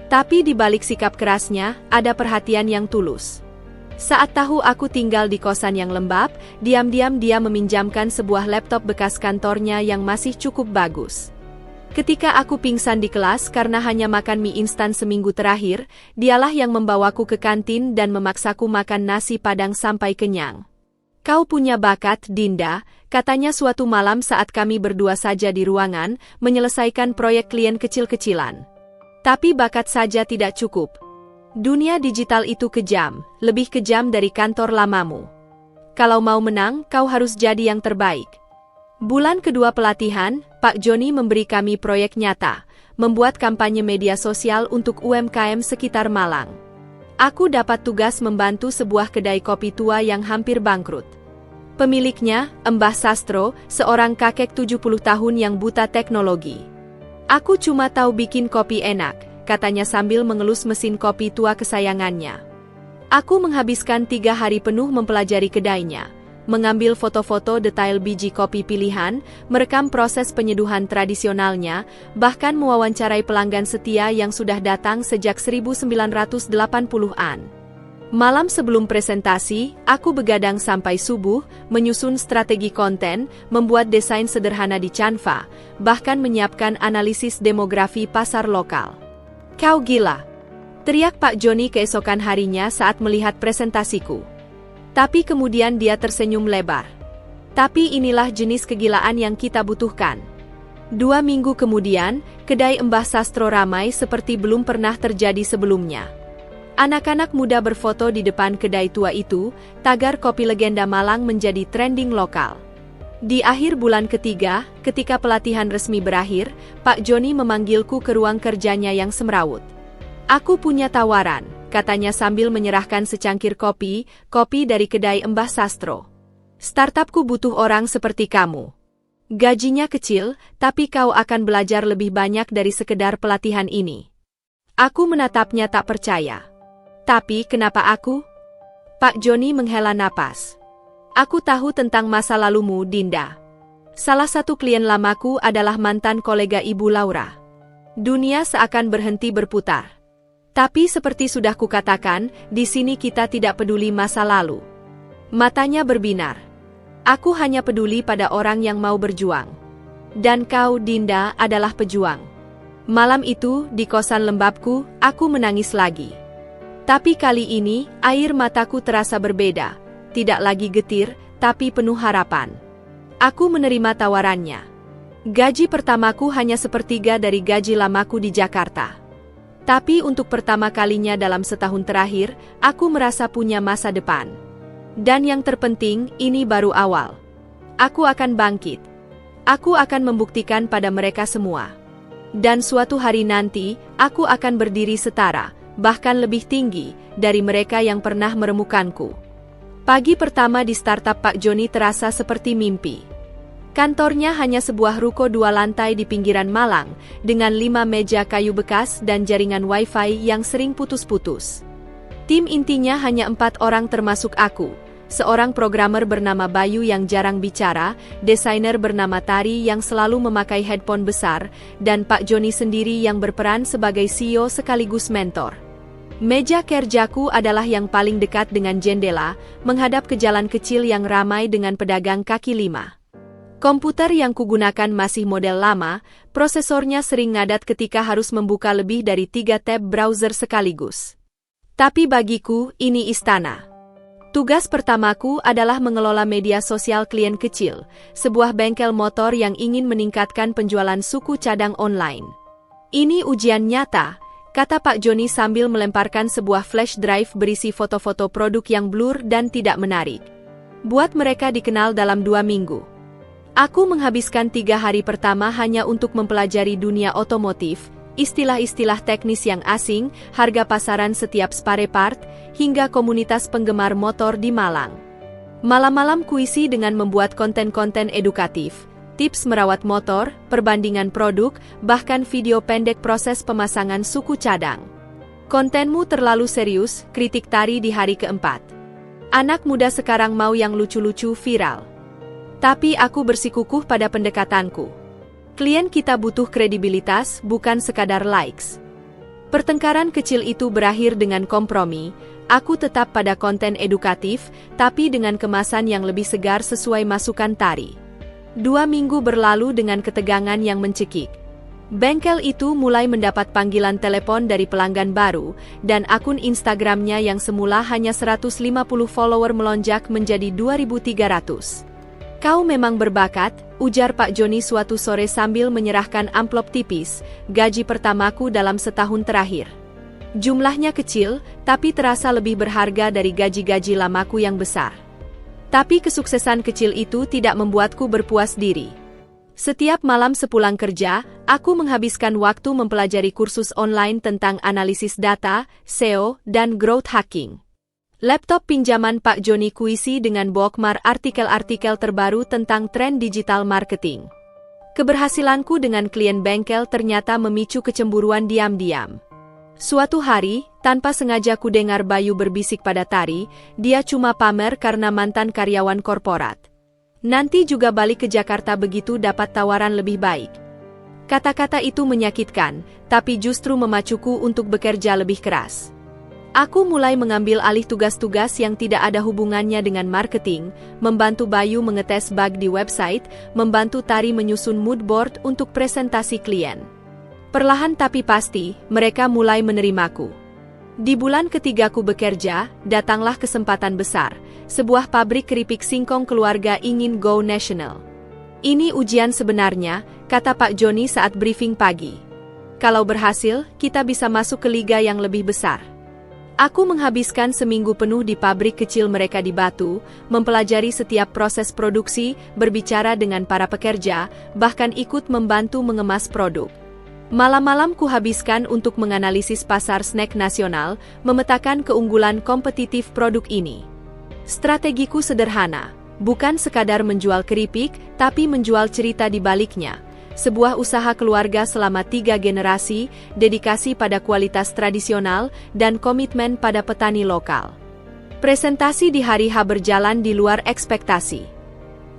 Tapi di balik sikap kerasnya, ada perhatian yang tulus. Saat tahu aku tinggal di kosan yang lembab, diam-diam dia meminjamkan sebuah laptop bekas kantornya yang masih cukup bagus. Ketika aku pingsan di kelas karena hanya makan mie instan seminggu terakhir, dialah yang membawaku ke kantin dan memaksaku makan nasi padang sampai kenyang. "Kau punya bakat, Dinda," katanya suatu malam saat kami berdua saja di ruangan, menyelesaikan proyek klien kecil-kecilan. "Tapi bakat saja tidak cukup. Dunia digital itu kejam, lebih kejam dari kantor lamamu. Kalau mau menang, kau harus jadi yang terbaik." Bulan kedua pelatihan, Pak Johnny memberi kami proyek nyata, membuat kampanye media sosial untuk UMKM sekitar Malang. Aku dapat tugas membantu sebuah kedai kopi tua yang hampir bangkrut. Pemiliknya, Mbah Sastro, seorang kakek 70 tahun yang buta teknologi. "Aku cuma tahu bikin kopi enak," katanya sambil mengelus mesin kopi tua kesayangannya. Aku menghabiskan 3 hari penuh mempelajari kedainya, mengambil foto-foto detail biji kopi pilihan, merekam proses penyeduhan tradisionalnya, bahkan mewawancarai pelanggan setia yang sudah datang sejak 1980-an. Malam sebelum presentasi, aku begadang sampai subuh, menyusun strategi konten, membuat desain sederhana di Canva, bahkan menyiapkan analisis demografi pasar lokal. "Kau gila!" teriak Pak Johnny keesokan harinya saat melihat presentasiku. Tapi kemudian dia tersenyum lebar. "Tapi inilah jenis kegilaan yang kita butuhkan." 2 minggu kemudian, kedai Mbah Sastro ramai seperti belum pernah terjadi sebelumnya. Anak-anak muda berfoto di depan kedai tua itu, tagar kopi legenda Malang menjadi trending lokal. Di akhir bulan ketiga, ketika pelatihan resmi berakhir, Pak Johnny memanggilku ke ruang kerjanya yang semrawut. "Aku punya tawaran," katanya sambil menyerahkan secangkir kopi dari kedai Mbah Sastro. "Startupku butuh orang seperti kamu. Gajinya kecil, tapi kau akan belajar lebih banyak dari sekedar pelatihan ini." Aku menatapnya tak percaya. "Tapi kenapa aku?" Pak Johnny menghela napas. "Aku tahu tentang masa lalumu, Dinda. Salah satu klien lamaku adalah mantan kolega Ibu Laura. Dunia seakan berhenti berputar. Tapi seperti sudah kukatakan, di sini kita tidak peduli masa lalu." Matanya berbinar. "Aku hanya peduli pada orang yang mau berjuang. Dan kau, Dinda, adalah pejuang." Malam itu, di kosan lembabku, aku menangis lagi. Tapi kali ini, air mataku terasa berbeda, tidak lagi getir, tapi penuh harapan. Aku menerima tawarannya. Gaji pertamaku hanya sepertiga dari gaji lamaku di Jakarta. Tapi untuk pertama kalinya dalam setahun terakhir, aku merasa punya masa depan. Dan yang terpenting, ini baru awal. Aku akan bangkit. Aku akan membuktikan pada mereka semua. Dan suatu hari nanti, aku akan berdiri setara, bahkan lebih tinggi, dari mereka yang pernah meremukanku. Pagi pertama di startup Pak Joni terasa seperti mimpi. Kantornya hanya sebuah ruko 2 lantai di pinggiran Malang, dengan 5 meja kayu bekas dan jaringan wifi yang sering putus-putus. Tim intinya hanya 4 orang termasuk aku, seorang programmer bernama Bayu yang jarang bicara, desainer bernama Tari yang selalu memakai headphone besar, dan Pak Joni sendiri yang berperan sebagai CEO sekaligus mentor. Meja kerjaku adalah yang paling dekat dengan jendela, menghadap ke jalan kecil yang ramai dengan pedagang kaki lima. Komputer yang kugunakan masih model lama, prosesornya sering ngadat ketika harus membuka lebih dari 3 tab browser sekaligus. Tapi bagiku, ini istana. Tugas pertamaku adalah mengelola media sosial klien kecil, sebuah bengkel motor yang ingin meningkatkan penjualan suku cadang online. Ini ujian nyata, kata Pak Joni sambil melemparkan sebuah flash drive berisi foto-foto produk yang blur dan tidak menarik. Buat mereka dikenal dalam 2 minggu. Aku menghabiskan 3 hari pertama hanya untuk mempelajari dunia otomotif, istilah-istilah teknis yang asing, harga pasaran setiap spare part, hingga komunitas penggemar motor di Malang. Malam-malam kuisi dengan membuat konten-konten edukatif, tips merawat motor, perbandingan produk, bahkan video pendek proses pemasangan suku cadang. Kontenmu terlalu serius, kritik Tari di hari keempat. Anak muda sekarang mau yang lucu-lucu viral. Tapi aku bersikukuh pada pendekatanku. Klien kita butuh kredibilitas, bukan sekadar likes. Pertengkaran kecil itu berakhir dengan kompromi. Aku tetap pada konten edukatif, tapi dengan kemasan yang lebih segar sesuai masukan Tari. 2 minggu berlalu dengan ketegangan yang mencekik. Bengkel itu mulai mendapat panggilan telepon dari pelanggan baru, dan akun Instagramnya yang semula hanya 150 follower melonjak menjadi 2.300. Kau memang berbakat, ujar Pak Joni suatu sore sambil menyerahkan amplop tipis, gaji pertamaku dalam setahun terakhir. Jumlahnya kecil, tapi terasa lebih berharga dari gaji-gaji lamaku yang besar. Tapi kesuksesan kecil itu tidak membuatku berpuas diri. Setiap malam sepulang kerja, aku menghabiskan waktu mempelajari kursus online tentang analisis data, SEO, dan growth hacking. Laptop pinjaman Pak Joni kuisi dengan bokmar artikel-artikel terbaru tentang tren digital marketing. Keberhasilanku dengan klien bengkel ternyata memicu kecemburuan diam-diam. Suatu hari, tanpa sengaja ku dengar Bayu berbisik pada Tari, dia cuma pamer karena mantan karyawan korporat. Nanti juga balik ke Jakarta begitu dapat tawaran lebih baik. Kata-kata itu menyakitkan, tapi justru memacuku untuk bekerja lebih keras. Aku mulai mengambil alih tugas-tugas yang tidak ada hubungannya dengan marketing, membantu Bayu mengetes bug di website, membantu Tari menyusun mood board untuk presentasi klien. Perlahan tapi pasti, mereka mulai menerimaku. Di bulan ketigaku bekerja, datanglah kesempatan besar. Sebuah pabrik keripik singkong keluarga ingin go national. Ini ujian sebenarnya, kata Pak Joni saat briefing pagi. Kalau berhasil, kita bisa masuk ke liga yang lebih besar. Aku menghabiskan seminggu penuh di pabrik kecil mereka di Batu, mempelajari setiap proses produksi, berbicara dengan para pekerja, bahkan ikut membantu mengemas produk. Malam-malam kuhabiskan untuk menganalisis pasar snack nasional, memetakan keunggulan kompetitif produk ini. Strategiku sederhana, bukan sekadar menjual keripik, tapi menjual cerita di baliknya. Sebuah usaha keluarga selama 3 generasi, dedikasi pada kualitas tradisional, dan komitmen pada petani lokal. Presentasi di hari H berjalan di luar ekspektasi.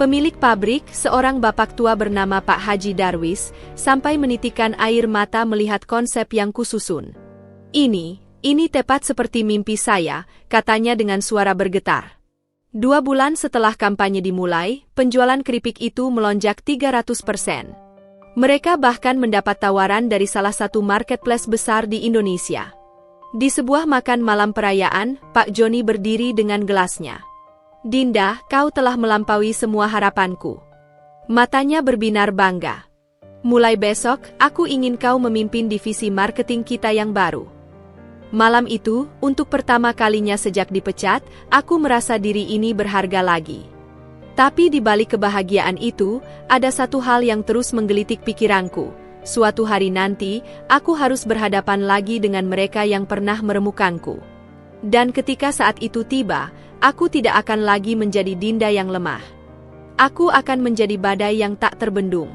Pemilik pabrik, seorang bapak tua bernama Pak Haji Darwis, sampai menitikan air mata melihat konsep yang kususun. Ini tepat seperti mimpi saya, katanya dengan suara bergetar. 2 bulan setelah kampanye dimulai, penjualan keripik itu melonjak 300%. Mereka bahkan mendapat tawaran dari salah satu marketplace besar di Indonesia. Di sebuah makan malam perayaan, Pak Joni berdiri dengan gelasnya. Dinda, kau telah melampaui semua harapanku. Matanya berbinar bangga. Mulai besok, aku ingin kau memimpin divisi marketing kita yang baru. Malam itu, untuk pertama kalinya sejak dipecat, aku merasa diri ini berharga lagi. Tapi di balik kebahagiaan itu, ada satu hal yang terus menggelitik pikiranku. Suatu hari nanti, aku harus berhadapan lagi dengan mereka yang pernah meremukanku. Dan ketika saat itu tiba, Aku tidak akan lagi menjadi Dinda yang lemah. Aku akan menjadi badai yang tak terbendung.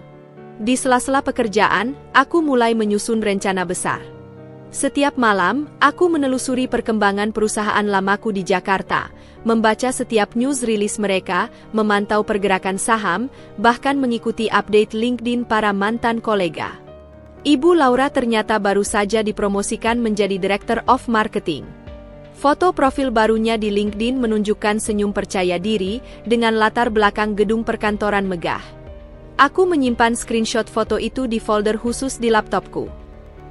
Di sela-sela pekerjaan, aku mulai menyusun rencana besar. Setiap malam, aku menelusuri perkembangan perusahaan lamaku di Jakarta, membaca setiap news rilis mereka, memantau pergerakan saham, bahkan mengikuti update LinkedIn para mantan kolega. Ibu Laura ternyata baru saja dipromosikan menjadi Director of Marketing. Foto profil barunya di LinkedIn menunjukkan senyum percaya diri dengan latar belakang gedung perkantoran megah. Aku menyimpan screenshot foto itu di folder khusus di laptopku.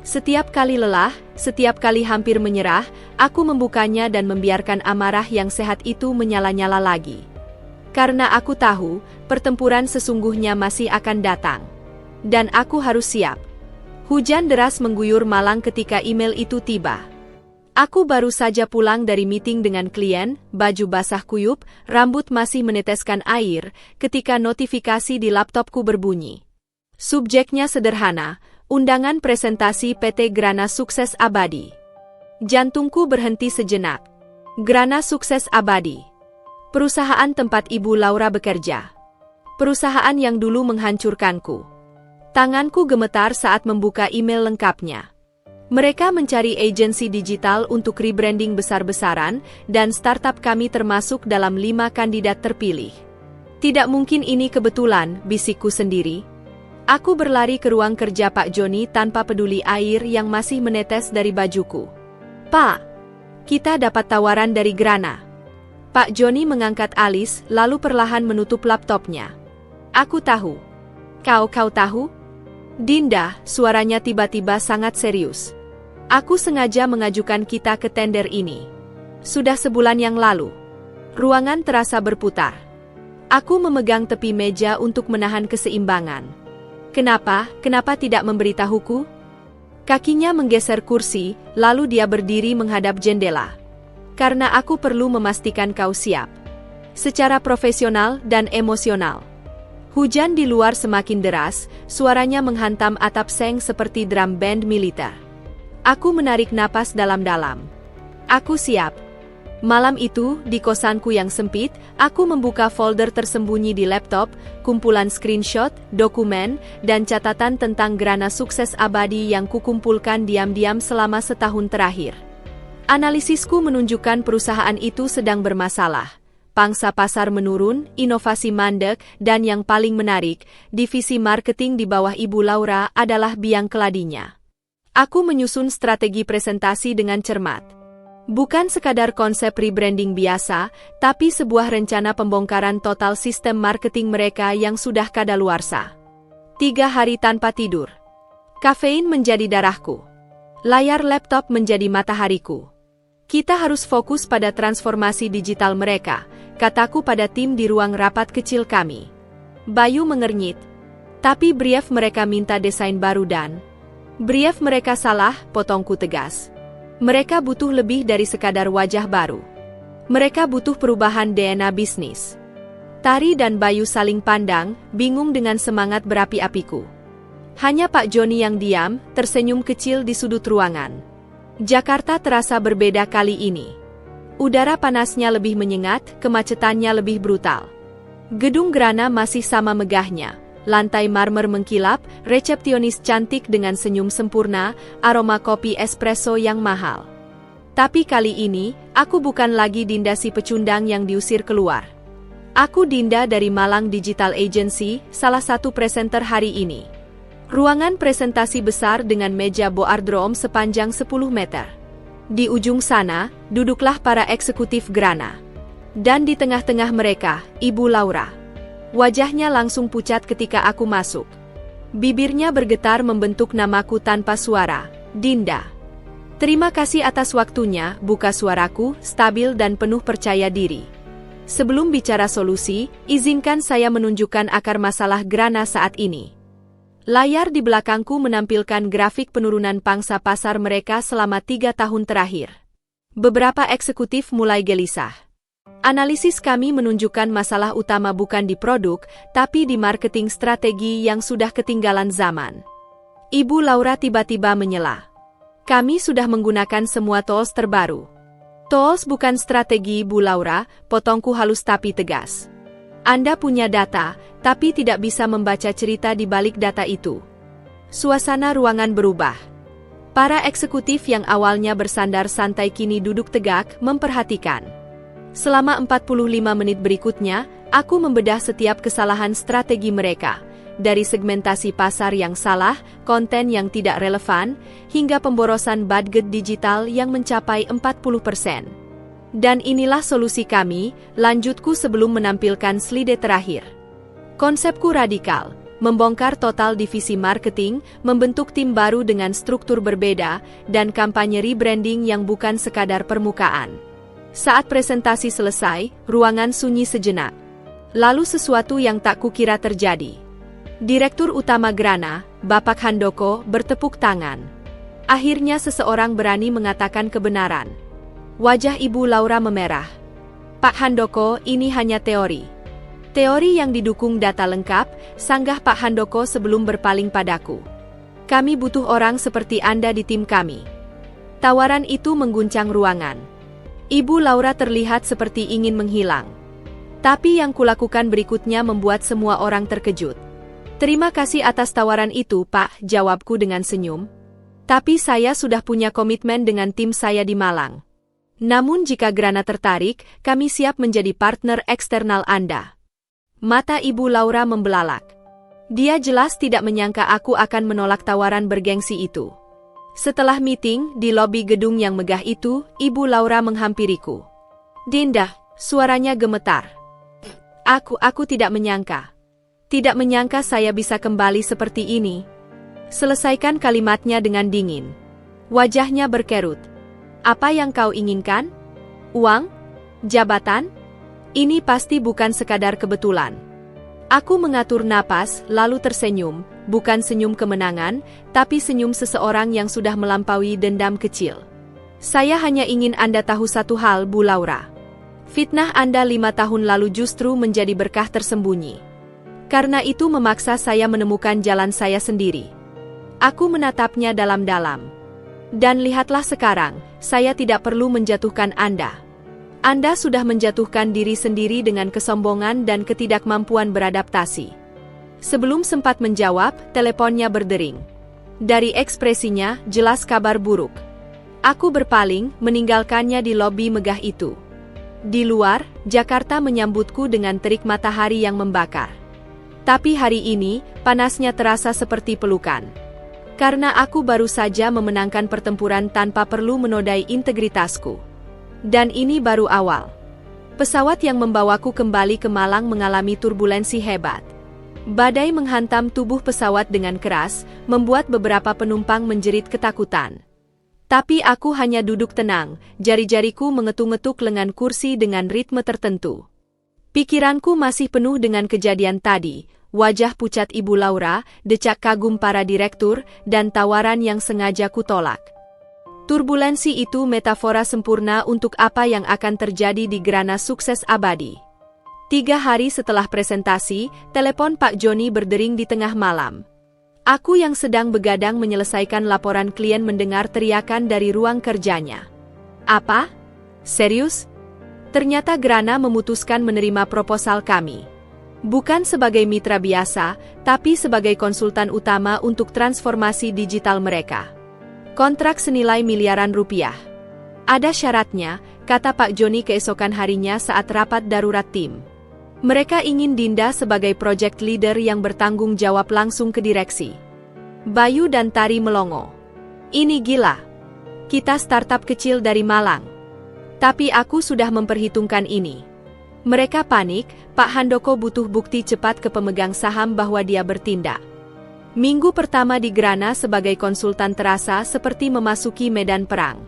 Setiap kali lelah, setiap kali hampir menyerah, aku membukanya dan membiarkan amarah yang sehat itu menyala-nyala lagi. Karena aku tahu, pertempuran sesungguhnya masih akan datang. Dan aku harus siap. Hujan deras mengguyur malang ketika email itu tiba. Aku baru saja pulang dari meeting dengan klien, baju basah kuyup, rambut masih meneteskan air, ketika notifikasi di laptopku berbunyi. Subjeknya sederhana, undangan presentasi PT Grana Sukses Abadi. Jantungku berhenti sejenak. Grana Sukses Abadi. Perusahaan tempat Ibu Laura bekerja. Perusahaan yang dulu menghancurkanku. Tanganku gemetar saat membuka email lengkapnya. Mereka mencari agensi digital untuk rebranding besar-besaran, dan startup kami termasuk dalam 5 kandidat terpilih. Tidak mungkin ini kebetulan, bisikku sendiri. Aku berlari ke ruang kerja Pak Joni tanpa peduli air yang masih menetes dari bajuku. Pak, kita dapat tawaran dari Grana. Pak Joni mengangkat alis lalu perlahan menutup laptopnya. Aku tahu. Kau tahu? Dinda, suaranya tiba-tiba sangat serius. Aku sengaja mengajukan kita ke tender ini. Sudah sebulan yang lalu. Ruangan terasa berputar. Aku memegang tepi meja untuk menahan keseimbangan. Kenapa tidak memberitahuku? Kakinya menggeser kursi, lalu dia berdiri menghadap jendela. Karena aku perlu memastikan kau siap. Secara profesional dan emosional. Hujan di luar semakin deras, suaranya menghantam atap seng seperti drum band militer. Aku menarik napas dalam-dalam. Aku siap. Malam itu, di kosanku yang sempit, aku membuka folder tersembunyi di laptop, kumpulan screenshot, dokumen, dan catatan tentang Grana Sukses Abadi yang kukumpulkan diam-diam selama setahun terakhir. Analisisku menunjukkan perusahaan itu sedang bermasalah. Pangsa pasar menurun, inovasi mandek, dan yang paling menarik, divisi marketing di bawah Ibu Laura adalah biang keladinya. Aku menyusun strategi presentasi dengan cermat. Bukan sekadar konsep rebranding biasa, tapi sebuah rencana pembongkaran total sistem marketing mereka yang sudah kadaluarsa. 3 hari tanpa tidur. Kafein menjadi darahku. Layar laptop menjadi matahariku. Kita harus fokus pada transformasi digital mereka, kataku pada tim di ruang rapat kecil kami. Bayu mengernyit. Tapi brief mereka minta desain baru dan... Brief mereka salah, potongku tegas. Mereka butuh lebih dari sekadar wajah baru. Mereka butuh perubahan DNA bisnis. Tari dan Bayu saling pandang, bingung dengan semangat berapi-apiku. Hanya Pak Joni yang diam, tersenyum kecil di sudut ruangan. Jakarta terasa berbeda kali ini. Udara panasnya lebih menyengat, kemacetannya lebih brutal. Gedung Grana masih sama megahnya. Lantai marmer mengkilap, resepsionis cantik dengan senyum sempurna, aroma kopi espresso yang mahal. Tapi kali ini, aku bukan lagi Dinda si pecundang yang diusir keluar. Aku Dinda dari Malang Digital Agency, salah satu presenter hari ini. Ruangan presentasi besar dengan meja boardroom sepanjang 10 meter. Di ujung sana, duduklah para eksekutif Grana. Dan di tengah-tengah mereka, Ibu Laura. Wajahnya langsung pucat ketika aku masuk. Bibirnya bergetar membentuk namaku tanpa suara, Dinda. Terima kasih atas waktunya, buka suaraku, stabil dan penuh percaya diri. Sebelum bicara solusi, izinkan saya menunjukkan akar masalah Grana saat ini. Layar di belakangku menampilkan grafik penurunan pangsa pasar mereka selama 3 tahun terakhir. Beberapa eksekutif mulai gelisah. Analisis kami menunjukkan masalah utama bukan di produk, tapi di marketing strategi yang sudah ketinggalan zaman. Ibu Laura tiba-tiba menyela. Kami sudah menggunakan semua tools terbaru. Tools bukan strategi, Bu Laura, potongku halus tapi tegas. Anda punya data, tapi tidak bisa membaca cerita di balik data itu. Suasana ruangan berubah. Para eksekutif yang awalnya bersandar santai kini duduk tegak, memperhatikan. Selama 45 menit berikutnya, aku membedah setiap kesalahan strategi mereka, dari segmentasi pasar yang salah, konten yang tidak relevan, hingga pemborosan budget digital yang mencapai 40%. Dan inilah solusi kami, lanjutku sebelum menampilkan slide terakhir. Konsepku radikal, membongkar total divisi marketing, membentuk tim baru dengan struktur berbeda, dan kampanye rebranding yang bukan sekadar permukaan. Saat presentasi selesai, ruangan sunyi sejenak. Lalu sesuatu yang tak kukira terjadi. Direktur Utama Grana, Bapak Handoko, bertepuk tangan. Akhirnya seseorang berani mengatakan kebenaran. Wajah Ibu Laura memerah. Pak Handoko, ini hanya teori. Teori yang didukung data lengkap, sanggah Pak Handoko sebelum berpaling padaku. Kami butuh orang seperti Anda di tim kami. Tawaran itu mengguncang ruangan. Ibu Laura terlihat seperti ingin menghilang. Tapi yang kulakukan berikutnya membuat semua orang terkejut. Terima kasih atas tawaran itu, Pak, jawabku dengan senyum. Tapi saya sudah punya komitmen dengan tim saya di Malang. Namun jika Grana tertarik, kami siap menjadi partner eksternal Anda. Mata Ibu Laura membelalak. Dia jelas tidak menyangka aku akan menolak tawaran bergengsi itu. Setelah meeting, di lobi gedung yang megah itu, Ibu Laura menghampiriku. Dinda, suaranya gemetar. Aku tidak menyangka. Tidak menyangka saya bisa kembali seperti ini. Selesaikan kalimatnya dengan dingin. Wajahnya berkerut. Apa yang kau inginkan? Uang? Jabatan? Ini pasti bukan sekadar kebetulan. Aku mengatur napas, lalu tersenyum. Bukan senyum kemenangan, tapi senyum seseorang yang sudah melampaui dendam kecil. Saya hanya ingin Anda tahu satu hal, Bu Laura. Fitnah Anda 5 tahun lalu justru menjadi berkah tersembunyi. Karena itu memaksa saya menemukan jalan saya sendiri. Aku menatapnya dalam-dalam. Dan lihatlah sekarang, saya tidak perlu menjatuhkan Anda. Anda sudah menjatuhkan diri sendiri dengan kesombongan dan ketidakmampuan beradaptasi. Sebelum sempat menjawab, teleponnya berdering. Dari ekspresinya, jelas kabar buruk. Aku berpaling, meninggalkannya di lobi megah itu. Di luar, Jakarta menyambutku dengan terik matahari yang membakar. Tapi hari ini, panasnya terasa seperti pelukan. Karena aku baru saja memenangkan pertempuran tanpa perlu menodai integritasku. Dan ini baru awal. Pesawat yang membawaku kembali ke Malang mengalami turbulensi hebat. Badai menghantam tubuh pesawat dengan keras, membuat beberapa penumpang menjerit ketakutan. Tapi aku hanya duduk tenang, jari-jariku mengetuk-ngetuk lengan kursi dengan ritme tertentu. Pikiranku masih penuh dengan kejadian tadi, wajah pucat Ibu Laura, decak kagum para direktur, dan tawaran yang sengaja kutolak. Turbulensi itu metafora sempurna untuk apa yang akan terjadi di Grana Sukses Abadi. 3 hari setelah presentasi, telepon Pak Joni berdering di tengah malam. Aku yang sedang begadang menyelesaikan laporan klien mendengar teriakan dari ruang kerjanya. Apa? Serius? Ternyata Grana memutuskan menerima proposal kami. Bukan sebagai mitra biasa, tapi sebagai konsultan utama untuk transformasi digital mereka. Kontrak senilai miliaran rupiah. Ada syaratnya, kata Pak Joni keesokan harinya saat rapat darurat tim. Mereka ingin Dinda sebagai project leader yang bertanggung jawab langsung ke direksi. Bayu dan Tari melongo. Ini gila. Kita startup kecil dari Malang. Tapi aku sudah memperhitungkan ini. Mereka panik, Pak Handoko butuh bukti cepat ke pemegang saham bahwa dia bertindak. Minggu pertama di Grana sebagai konsultan terasa seperti memasuki medan perang.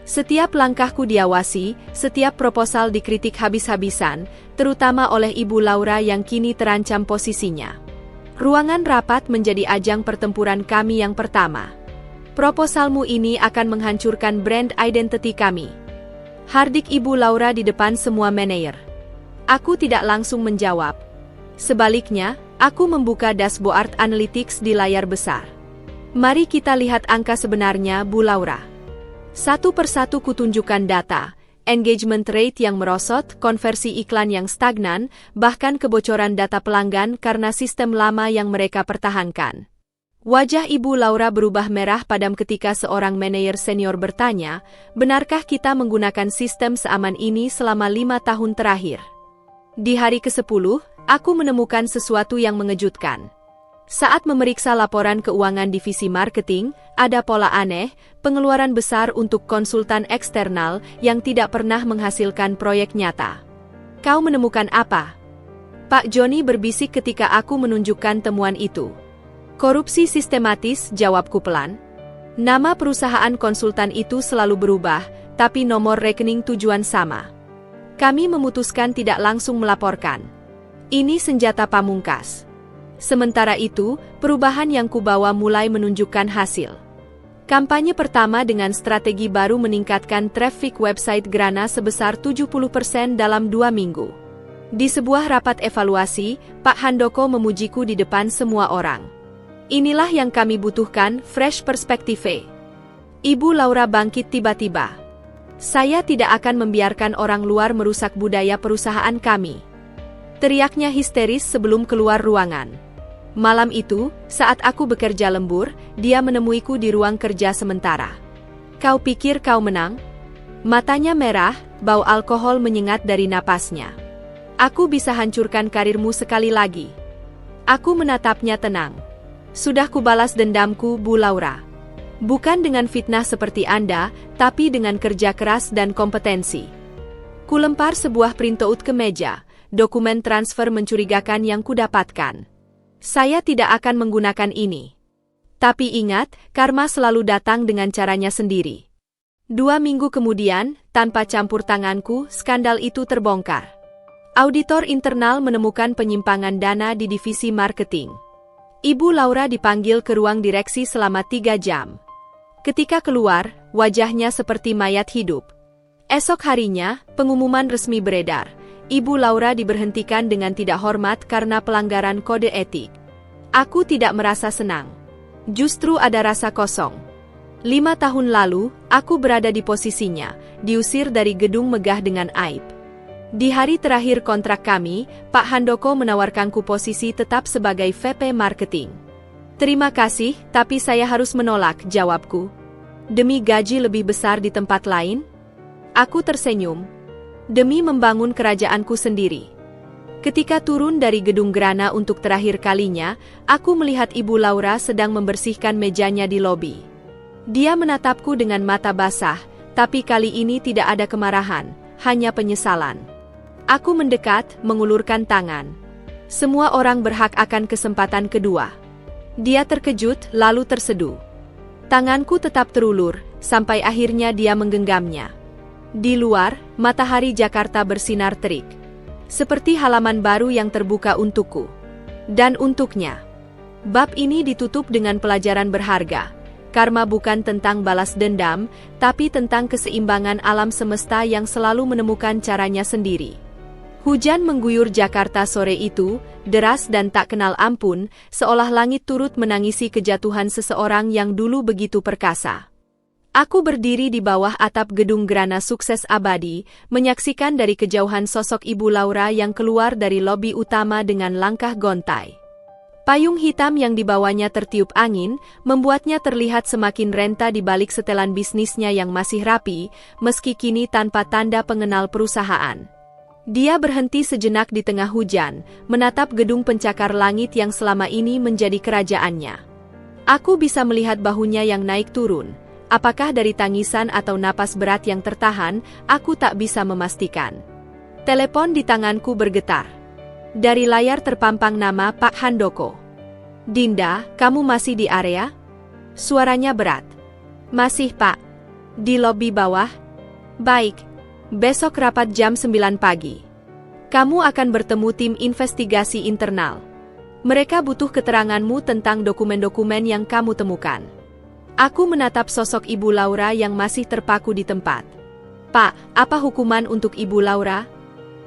Setiap langkahku diawasi, setiap proposal dikritik habis-habisan, terutama oleh Ibu Laura yang kini terancam posisinya. Ruangan rapat menjadi ajang pertempuran kami yang pertama. Proposalmu ini akan menghancurkan brand identity kami. Hardik Ibu Laura di depan semua manajer. Aku tidak langsung menjawab. Sebaliknya, aku membuka dashboard analytics di layar besar. Mari kita lihat angka sebenarnya, Bu Laura. Satu persatu kutunjukkan data, engagement rate yang merosot, konversi iklan yang stagnan, bahkan kebocoran data pelanggan karena sistem lama yang mereka pertahankan. Wajah Ibu Laura berubah merah padam ketika seorang manajer senior bertanya, benarkah kita menggunakan sistem seaman ini selama 5 tahun terakhir? Di hari ke-10, aku menemukan sesuatu yang mengejutkan. Saat memeriksa laporan keuangan divisi marketing, ada pola aneh, pengeluaran besar untuk konsultan eksternal yang tidak pernah menghasilkan proyek nyata. Kau menemukan apa? Pak Joni berbisik ketika aku menunjukkan temuan itu. Korupsi sistematis, jawabku pelan. Nama perusahaan konsultan itu selalu berubah, tapi nomor rekening tujuan sama. Kami memutuskan tidak langsung melaporkan. Ini senjata pamungkas. Sementara itu, perubahan yang kubawa mulai menunjukkan hasil. Kampanye pertama dengan strategi baru meningkatkan traffic website Grana sebesar 70% dalam 2 minggu. Di sebuah rapat evaluasi, Pak Handoko memujiku di depan semua orang. Inilah yang kami butuhkan, fresh perspektive. Ibu Laura bangkit tiba-tiba. Saya tidak akan membiarkan orang luar merusak budaya perusahaan kami. Teriaknya histeris sebelum keluar ruangan. Malam itu, saat aku bekerja lembur, dia menemuiku di ruang kerja sementara. Kau pikir kau menang? Matanya merah, bau alkohol menyengat dari napasnya. Aku bisa hancurkan karirmu sekali lagi. Aku menatapnya tenang. Sudah kubalas dendamku, Bu Laura. Bukan dengan fitnah seperti Anda, tapi dengan kerja keras dan kompetensi. Kulempar sebuah printout ke meja, dokumen transfer mencurigakan yang kudapatkan. Saya tidak akan menggunakan ini. Tapi ingat, karma selalu datang dengan caranya sendiri. 2 minggu kemudian, tanpa campur tanganku, skandal itu terbongkar. Auditor internal menemukan penyimpangan dana di divisi marketing. Ibu Laura dipanggil ke ruang direksi selama 3 jam. Ketika keluar, wajahnya seperti mayat hidup. Esok harinya, pengumuman resmi beredar. Ibu Laura diberhentikan dengan tidak hormat karena pelanggaran kode etik. Aku tidak merasa senang. Justru ada rasa kosong. 5 tahun lalu, aku berada di posisinya, diusir dari gedung megah dengan aib. Di hari terakhir kontrak kami, Pak Handoko menawarkanku posisi tetap sebagai VP Marketing. Terima kasih, tapi saya harus menolak, jawabku. Demi gaji lebih besar di tempat lain? Aku tersenyum. Demi membangun kerajaanku sendiri. Ketika turun dari gedung Grana untuk terakhir kalinya, aku melihat Ibu Laura sedang membersihkan mejanya di lobi. Dia menatapku dengan mata basah, tapi kali ini tidak ada kemarahan, hanya penyesalan. Aku mendekat, mengulurkan tangan. Semua orang berhak akan kesempatan kedua. Dia terkejut, lalu terseduh. Tanganku tetap terulur, sampai akhirnya dia menggenggamnya. Di luar, matahari Jakarta bersinar terik. Seperti halaman baru yang terbuka untukku. Dan untuknya. Bab ini ditutup dengan pelajaran berharga. Karma bukan tentang balas dendam, tapi tentang keseimbangan alam semesta yang selalu menemukan caranya sendiri. Hujan mengguyur Jakarta sore itu, deras dan tak kenal ampun, seolah langit turut menangisi kejatuhan seseorang yang dulu begitu perkasa. Aku berdiri di bawah atap gedung Grana Sukses Abadi, menyaksikan dari kejauhan sosok Ibu Laura yang keluar dari lobi utama dengan langkah gontai. Payung hitam yang dibawanya tertiup angin, membuatnya terlihat semakin renta di balik setelan bisnisnya yang masih rapi, meski kini tanpa tanda pengenal perusahaan. Dia berhenti sejenak di tengah hujan, menatap gedung pencakar langit yang selama ini menjadi kerajaannya. Aku bisa melihat bahunya yang naik turun. Apakah dari tangisan atau napas berat yang tertahan, aku tak bisa memastikan. Telepon di tanganku bergetar. Dari layar terpampang nama Pak Handoko. Dinda, kamu masih di area? Suaranya berat. Masih, Pak. Di lobi bawah? Baik. Besok rapat jam 9 pagi. Kamu akan bertemu tim investigasi internal. Mereka butuh keteranganmu tentang dokumen-dokumen yang kamu temukan. Aku menatap sosok Ibu Laura yang masih terpaku di tempat. Pak, apa hukuman untuk Ibu Laura?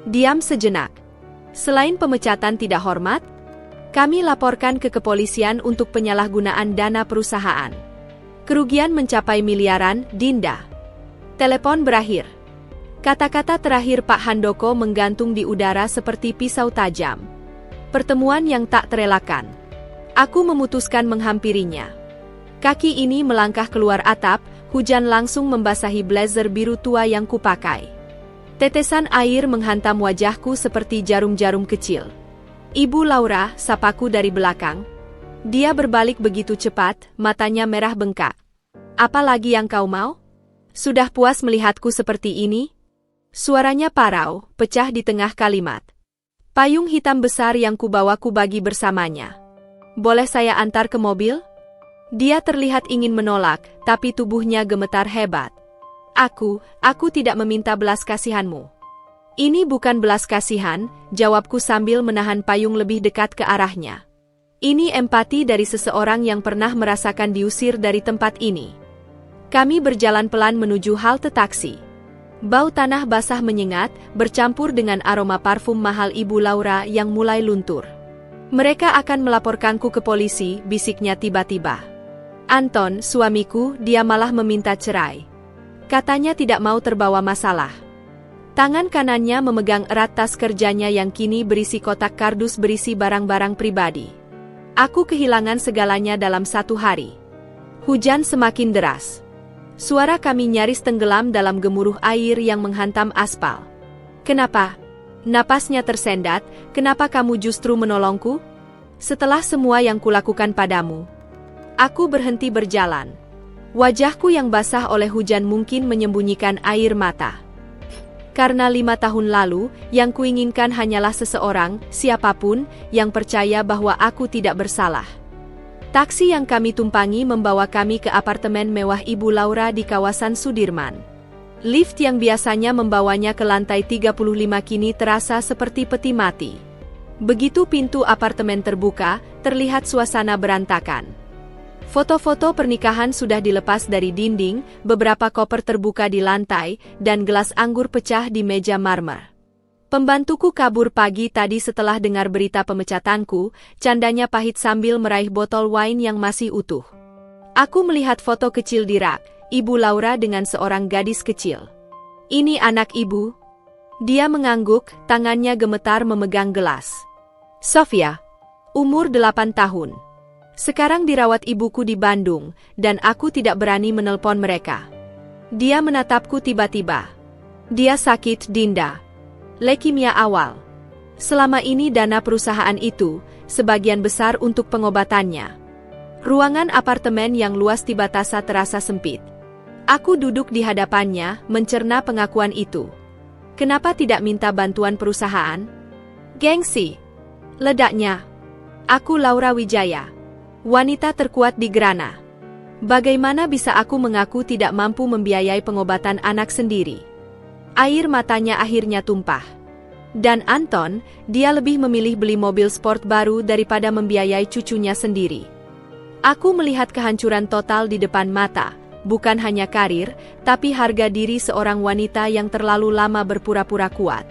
Diam sejenak. Selain pemecatan tidak hormat, kami laporkan ke kepolisian untuk penyalahgunaan dana perusahaan. Kerugian mencapai miliaran, Dinda. Telepon berakhir. Kata-kata terakhir Pak Handoko menggantung di udara seperti pisau tajam. Pertemuan yang tak terelakkan. Aku memutuskan menghampirinya. Kaki ini melangkah keluar atap, hujan langsung membasahi blazer biru tua yang kupakai. Tetesan air menghantam wajahku seperti jarum-jarum kecil. "Ibu Laura," sapaku dari belakang. Dia berbalik begitu cepat, matanya merah bengkak. "Apa lagi yang kau mau? Sudah puas melihatku seperti ini?" Suaranya parau, pecah di tengah kalimat. Payung hitam besar yang kubawa kubagi bersamanya. "Boleh saya antar ke mobil?" Dia terlihat ingin menolak, tapi tubuhnya gemetar hebat. Aku tidak meminta belas kasihanmu." "Ini bukan belas kasihan," jawabku sambil menahan payung lebih dekat ke arahnya. "Ini empati dari seseorang yang pernah merasakan diusir dari tempat ini." Kami berjalan pelan menuju halte taksi. Bau tanah basah menyengat, bercampur dengan aroma parfum mahal Ibu Laura yang mulai luntur. "Mereka akan melaporkanku ke polisi," bisiknya tiba-tiba. "Anton, suamiku, dia malah meminta cerai. Katanya tidak mau terbawa masalah." Tangan kanannya memegang erat tas kerjanya yang kini berisi kotak kardus berisi barang-barang pribadi. Aku kehilangan segalanya dalam satu hari. Hujan semakin deras. Suara kami nyaris tenggelam dalam gemuruh air yang menghantam aspal. "Kenapa?" Napasnya tersendat. "Kenapa kamu justru menolongku? Setelah semua yang kulakukan padamu." Aku berhenti berjalan. Wajahku yang basah oleh hujan mungkin menyembunyikan air mata. Karena 5 tahun lalu, yang kuinginkan hanyalah seseorang, siapapun, yang percaya bahwa aku tidak bersalah. Taksi yang kami tumpangi membawa kami ke apartemen mewah Ibu Laura di kawasan Sudirman. Lift yang biasanya membawanya ke lantai 35 kini terasa seperti peti mati. Begitu pintu apartemen terbuka, terlihat suasana berantakan. Foto-foto pernikahan sudah dilepas dari dinding, beberapa koper terbuka di lantai, dan gelas anggur pecah di meja marmer. Pembantuku kabur pagi tadi setelah dengar berita pemecatanku, candanya pahit sambil meraih botol wine yang masih utuh. Aku melihat foto kecil di rak, Ibu Laura dengan seorang gadis kecil. "Ini anak ibu?" Dia mengangguk, tangannya gemetar memegang gelas. "Sofia, umur 8 tahun. Sekarang dirawat ibuku di Bandung, dan aku tidak berani menelpon mereka." Dia menatapku tiba-tiba. "Dia sakit, Dinda. Leukemia awal. Selama ini dana perusahaan itu, sebagian besar untuk pengobatannya." Ruangan apartemen yang luas tiba-tiba terasa sempit. Aku duduk di hadapannya, mencerna pengakuan itu. "Kenapa tidak minta bantuan perusahaan?" "Gengsi," ledaknya. "Aku Laura Wijaya, wanita terkuat di Grana. Bagaimana bisa aku mengaku tidak mampu membiayai pengobatan anak sendiri?" Air matanya akhirnya tumpah. "Dan Anton, dia lebih memilih beli mobil sport baru daripada membiayai cucunya sendiri." Aku melihat kehancuran total di depan mata, bukan hanya karir, tapi harga diri seorang wanita yang terlalu lama berpura-pura kuat.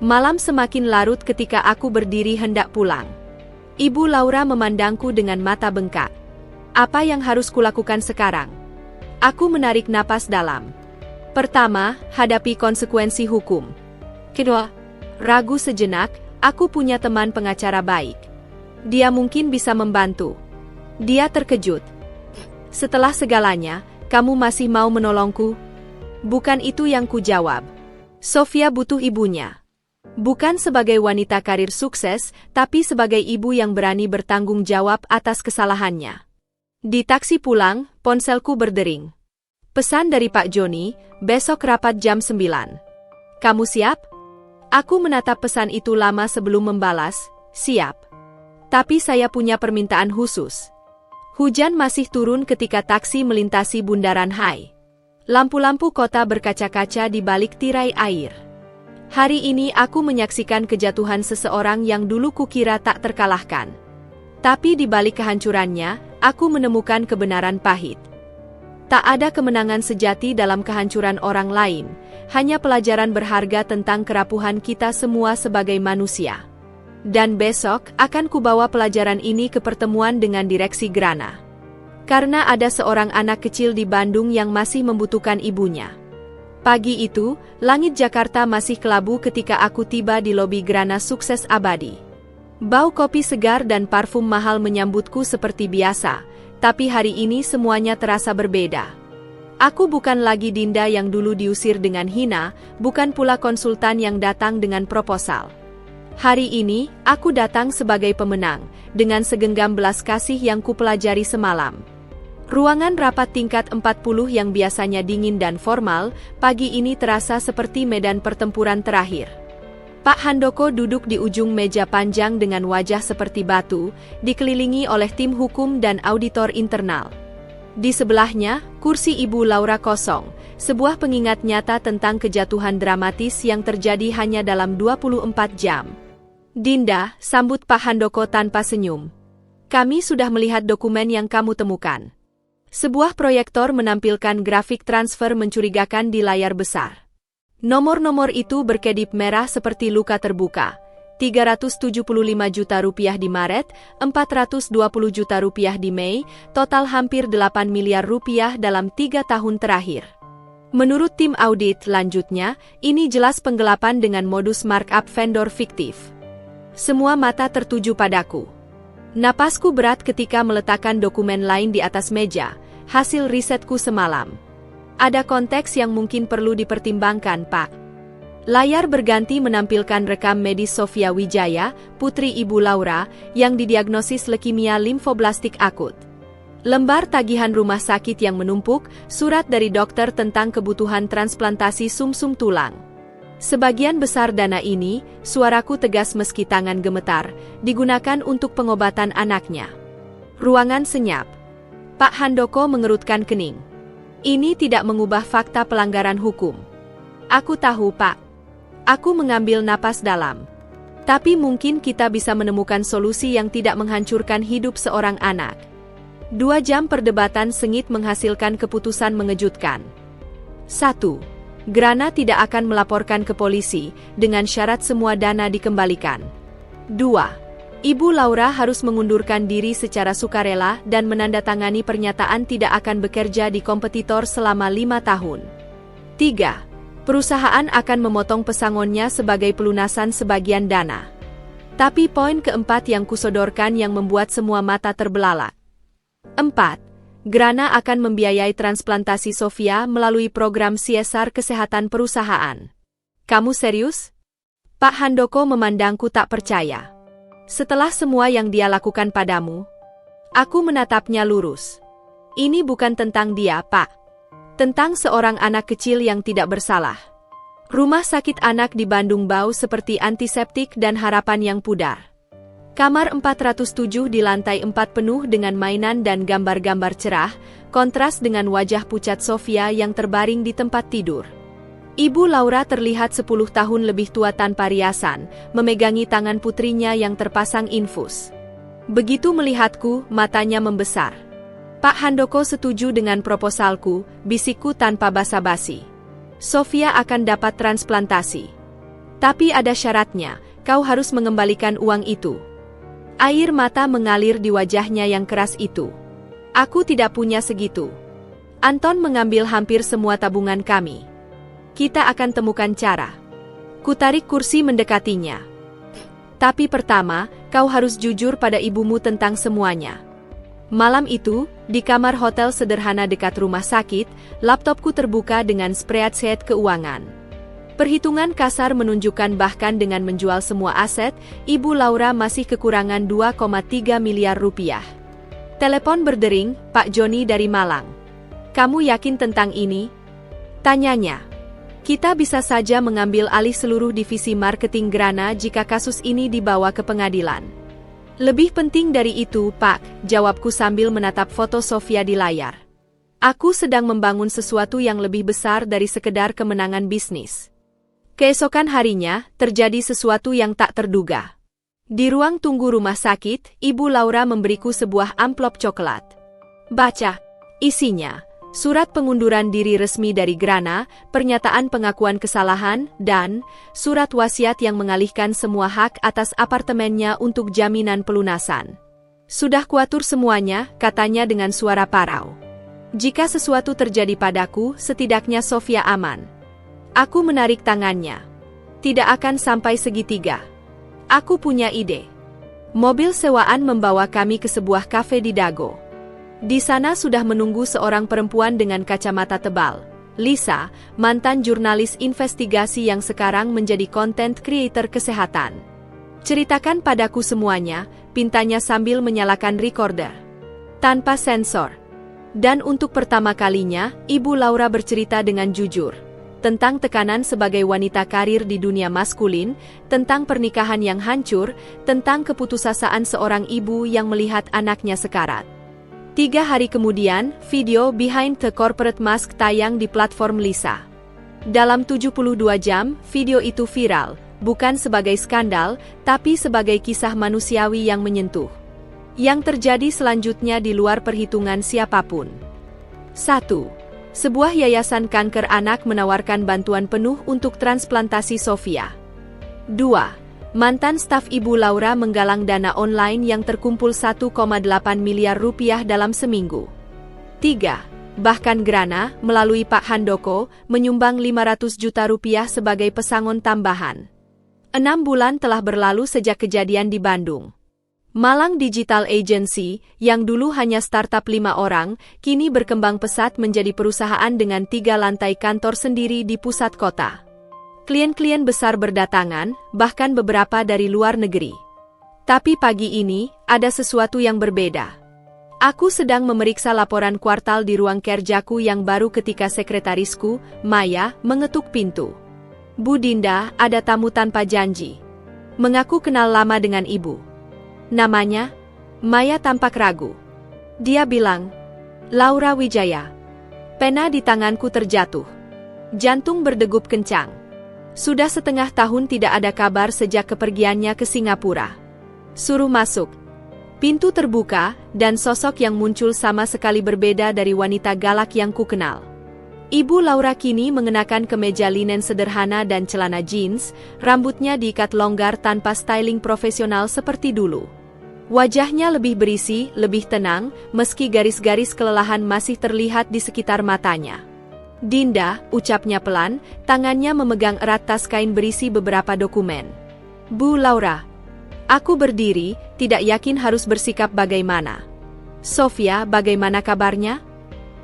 Malam semakin larut ketika aku berdiri hendak pulang. Ibu Laura memandangku dengan mata bengkak. "Apa yang harus kulakukan sekarang?" Aku menarik napas dalam. Pertama, hadapi konsekuensi hukum. Kedua, ragu sejenak, aku punya teman pengacara baik. Dia mungkin bisa membantu. Dia terkejut. "Setelah segalanya, kamu masih mau menolongku?" "Bukan itu yang kujawab. Sofia butuh ibunya. Bukan sebagai wanita karir sukses, tapi sebagai ibu yang berani bertanggung jawab atas kesalahannya." Di taksi pulang, ponselku berdering. Pesan dari Pak Joni, besok rapat jam 9. "Kamu siap?" Aku menatap pesan itu lama sebelum membalas, "Siap. Tapi saya punya permintaan khusus." Hujan masih turun ketika taksi melintasi Bundaran Hai. Lampu-lampu kota berkaca-kaca di balik tirai air. Hari ini aku menyaksikan kejatuhan seseorang yang dulu kukira tak terkalahkan. Tapi di balik kehancurannya, aku menemukan kebenaran pahit. Tak ada kemenangan sejati dalam kehancuran orang lain, hanya pelajaran berharga tentang kerapuhan kita semua sebagai manusia. Dan besok, akan kubawa pelajaran ini ke pertemuan dengan direksi Grana. Karena ada seorang anak kecil di Bandung yang masih membutuhkan ibunya. Pagi itu, langit Jakarta masih kelabu ketika aku tiba di lobi Grana Sukses Abadi. Bau kopi segar dan parfum mahal menyambutku seperti biasa, tapi hari ini semuanya terasa berbeda. Aku bukan lagi Dinda yang dulu diusir dengan hina, bukan pula konsultan yang datang dengan proposal. Hari ini, aku datang sebagai pemenang, dengan segenggam belas kasih yang kupelajari semalam. Ruangan rapat tingkat 40 yang biasanya dingin dan formal, pagi ini terasa seperti medan pertempuran terakhir. Pak Handoko duduk di ujung meja panjang dengan wajah seperti batu, dikelilingi oleh tim hukum dan auditor internal. Di sebelahnya, kursi Ibu Laura kosong, sebuah pengingat nyata tentang kejatuhan dramatis yang terjadi hanya dalam 24 jam. Dinda, sambut Pak Handoko tanpa senyum. Kami sudah melihat dokumen yang kamu temukan. Sebuah proyektor menampilkan grafik transfer mencurigakan di layar besar. Nomor-nomor itu berkedip merah seperti luka terbuka. 375 juta rupiah di Maret, 420 juta rupiah di Mei, total hampir 8 miliar rupiah dalam 3 tahun terakhir. Menurut tim audit lanjutnya, ini jelas penggelapan dengan modus markup vendor fiktif. Semua mata tertuju padaku. Napasku berat ketika meletakkan dokumen lain di atas meja, hasil risetku semalam. Ada konteks yang mungkin perlu dipertimbangkan, Pak. Layar berganti menampilkan rekam medis Sofia Wijaya, putri Ibu Laura, yang didiagnosis leukemia limfoblastik akut. Lembar tagihan rumah sakit yang menumpuk, surat dari dokter tentang kebutuhan transplantasi sumsum tulang. Sebagian besar dana ini, suaraku tegas meski tangan gemetar, digunakan untuk pengobatan anaknya. Ruangan senyap. Pak Handoko mengerutkan kening. Ini tidak mengubah fakta pelanggaran hukum. Aku tahu, Pak. Aku mengambil napas dalam. Tapi mungkin kita bisa menemukan solusi yang tidak menghancurkan hidup seorang anak. 2 jam perdebatan sengit menghasilkan keputusan mengejutkan. 1. Grana tidak akan melaporkan ke polisi, dengan syarat semua dana dikembalikan. 2. Ibu Laura harus mengundurkan diri secara sukarela dan menandatangani pernyataan tidak akan bekerja di kompetitor selama 5 tahun. 3. Perusahaan akan memotong pesangonnya sebagai pelunasan sebagian dana. Tapi poin keempat yang kusodorkan yang membuat semua mata terbelalak. 4. Grana akan membiayai transplantasi Sofia melalui program CSR kesehatan perusahaan. Kamu serius? Pak Handoko memandangku tak percaya. Setelah semua yang dia lakukan padamu, aku menatapnya lurus. Ini bukan tentang dia, Pak. Tentang seorang anak kecil yang tidak bersalah. Rumah sakit anak di Bandung bau seperti antiseptik dan harapan yang pudar. Kamar 407 di lantai 4 penuh dengan mainan dan gambar-gambar cerah, kontras dengan wajah pucat Sofia yang terbaring di tempat tidur. Ibu Laura terlihat 10 tahun lebih tua tanpa riasan, memegangi tangan putrinya yang terpasang infus. Begitu melihatku, matanya membesar. Pak Handoko setuju dengan proposalku, bisikku tanpa basa-basi. Sofia akan dapat transplantasi. Tapi ada syaratnya, kau harus mengembalikan uang itu. Air mata mengalir di wajahnya yang keras itu. Aku tidak punya segitu. Anton mengambil hampir semua tabungan kami. Kita akan temukan cara. Kutarik kursi mendekatinya. Tapi pertama, kau harus jujur pada ibumu tentang semuanya. Malam itu, di kamar hotel sederhana dekat rumah sakit, laptopku terbuka dengan spreadsheet keuangan. Perhitungan kasar menunjukkan bahkan dengan menjual semua aset, Ibu Laura masih kekurangan 2,3 miliar rupiah. Telepon berdering, Pak Joni dari Malang. Kamu yakin tentang ini? Tanyanya. Kita bisa saja mengambil alih seluruh divisi marketing Grana jika kasus ini dibawa ke pengadilan. Lebih penting dari itu, Pak, jawabku sambil menatap foto Sofia di layar. Aku sedang membangun sesuatu yang lebih besar dari sekedar kemenangan bisnis. Keesokan harinya, terjadi sesuatu yang tak terduga. Di ruang tunggu rumah sakit, Ibu Laura memberiku sebuah amplop coklat. Baca. Isinya, surat pengunduran diri resmi dari Grana, pernyataan pengakuan kesalahan, dan surat wasiat yang mengalihkan semua hak atas apartemennya untuk jaminan pelunasan. Sudah kuatur semuanya, katanya dengan suara parau. Jika sesuatu terjadi padaku, setidaknya Sofia aman. Aku menarik tangannya. Tidak akan sampai segitiga. Aku punya ide. Mobil sewaan membawa kami ke sebuah kafe di Dago. Di sana sudah menunggu seorang perempuan dengan kacamata tebal. Lisa, mantan jurnalis investigasi yang sekarang menjadi content creator kesehatan. Ceritakan padaku semuanya, pintanya sambil menyalakan recorder. Tanpa sensor. Dan untuk pertama kalinya, Ibu Laura bercerita dengan jujur. Tentang tekanan sebagai wanita karir di dunia maskulin, tentang pernikahan yang hancur, tentang keputusasaan seorang ibu yang melihat anaknya sekarat. 3 hari kemudian, video Behind the Corporate Mask tayang di platform Lisa. Dalam 72 jam, video itu viral, bukan sebagai skandal, tapi sebagai kisah manusiawi yang menyentuh. Yang terjadi selanjutnya di luar perhitungan siapapun. 1. Sebuah yayasan kanker anak menawarkan bantuan penuh untuk transplantasi Sofia. 2. Mantan staf Ibu Laura menggalang dana online yang terkumpul 1,8 miliar rupiah dalam seminggu. 3. Bahkan Grana, melalui Pak Handoko, menyumbang 500 juta rupiah sebagai pesangon tambahan. 6 bulan telah berlalu sejak kejadian di Bandung. Malang Digital Agency, yang dulu hanya startup 5 orang, kini berkembang pesat menjadi perusahaan dengan 3 lantai kantor sendiri di pusat kota. Klien-klien besar berdatangan, bahkan beberapa dari luar negeri. Tapi pagi ini, ada sesuatu yang berbeda. Aku sedang memeriksa laporan kuartal di ruang kerjaku yang baru ketika sekretarisku, Maya, mengetuk pintu. Bu Dinda, ada tamu tanpa janji. Mengaku kenal lama dengan ibu. Namanya? Maya tampak ragu. Dia bilang, Laura Wijaya. Pena di tanganku terjatuh. Jantung berdegup kencang. Sudah setengah tahun tidak ada kabar sejak kepergiannya ke Singapura. Suruh masuk. Pintu terbuka, dan sosok yang muncul sama sekali berbeda dari wanita galak yang kukenal. Ibu Laura kini mengenakan kemeja linen sederhana dan celana jeans, rambutnya diikat longgar tanpa styling profesional seperti dulu. Wajahnya lebih berisi, lebih tenang, meski garis-garis kelelahan masih terlihat di sekitar matanya. Dinda, ucapnya pelan, tangannya memegang erat tas kain berisi beberapa dokumen. Bu Laura. Aku berdiri, tidak yakin harus bersikap bagaimana. Sofia, bagaimana kabarnya?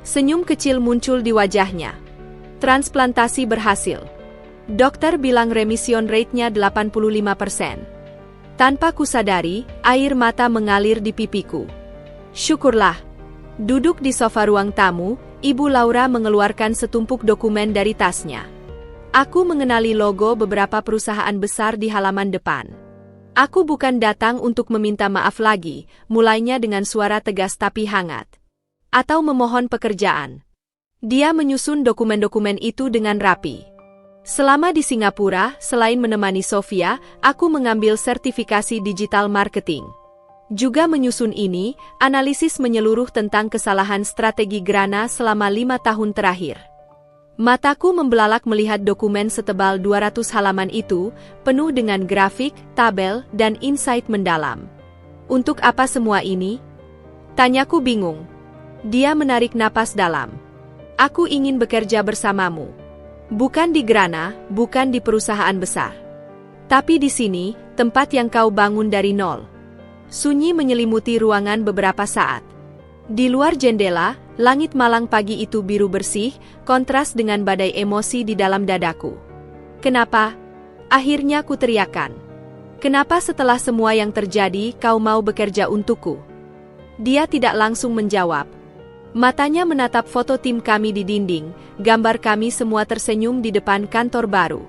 Senyum kecil muncul di wajahnya. Transplantasi berhasil. Dokter bilang remission rate-nya 85%. Tanpa kusadari, air mata mengalir di pipiku. Syukurlah. Duduk di sofa ruang tamu, Ibu Laura mengeluarkan setumpuk dokumen dari tasnya. Aku mengenali logo beberapa perusahaan besar di halaman depan. Aku bukan datang untuk meminta maaf lagi, mulainya dengan suara tegas tapi hangat. Atau memohon pekerjaan. Dia menyusun dokumen-dokumen itu dengan rapi. Selama di Singapura, selain menemani Sofia, aku mengambil sertifikasi digital marketing. Juga menyusun ini, analisis menyeluruh tentang kesalahan strategi Grana selama 5 tahun terakhir. Mataku membelalak melihat dokumen setebal 200 halaman itu, penuh dengan grafik, tabel, dan insight mendalam. Untuk apa semua ini? Tanyaku bingung. Dia menarik napas dalam. Aku ingin bekerja bersamamu. Bukan di Grana, bukan di perusahaan besar. Tapi di sini, tempat yang kau bangun dari nol. Sunyi menyelimuti ruangan beberapa saat. Di luar jendela, langit malang pagi itu biru bersih, kontras dengan badai emosi di dalam dadaku. Kenapa? Akhirnya ku teriakan. Kenapa setelah semua yang terjadi, kau mau bekerja untukku? Dia tidak langsung menjawab. Matanya menatap foto tim kami di dinding, gambar kami semua tersenyum di depan kantor baru.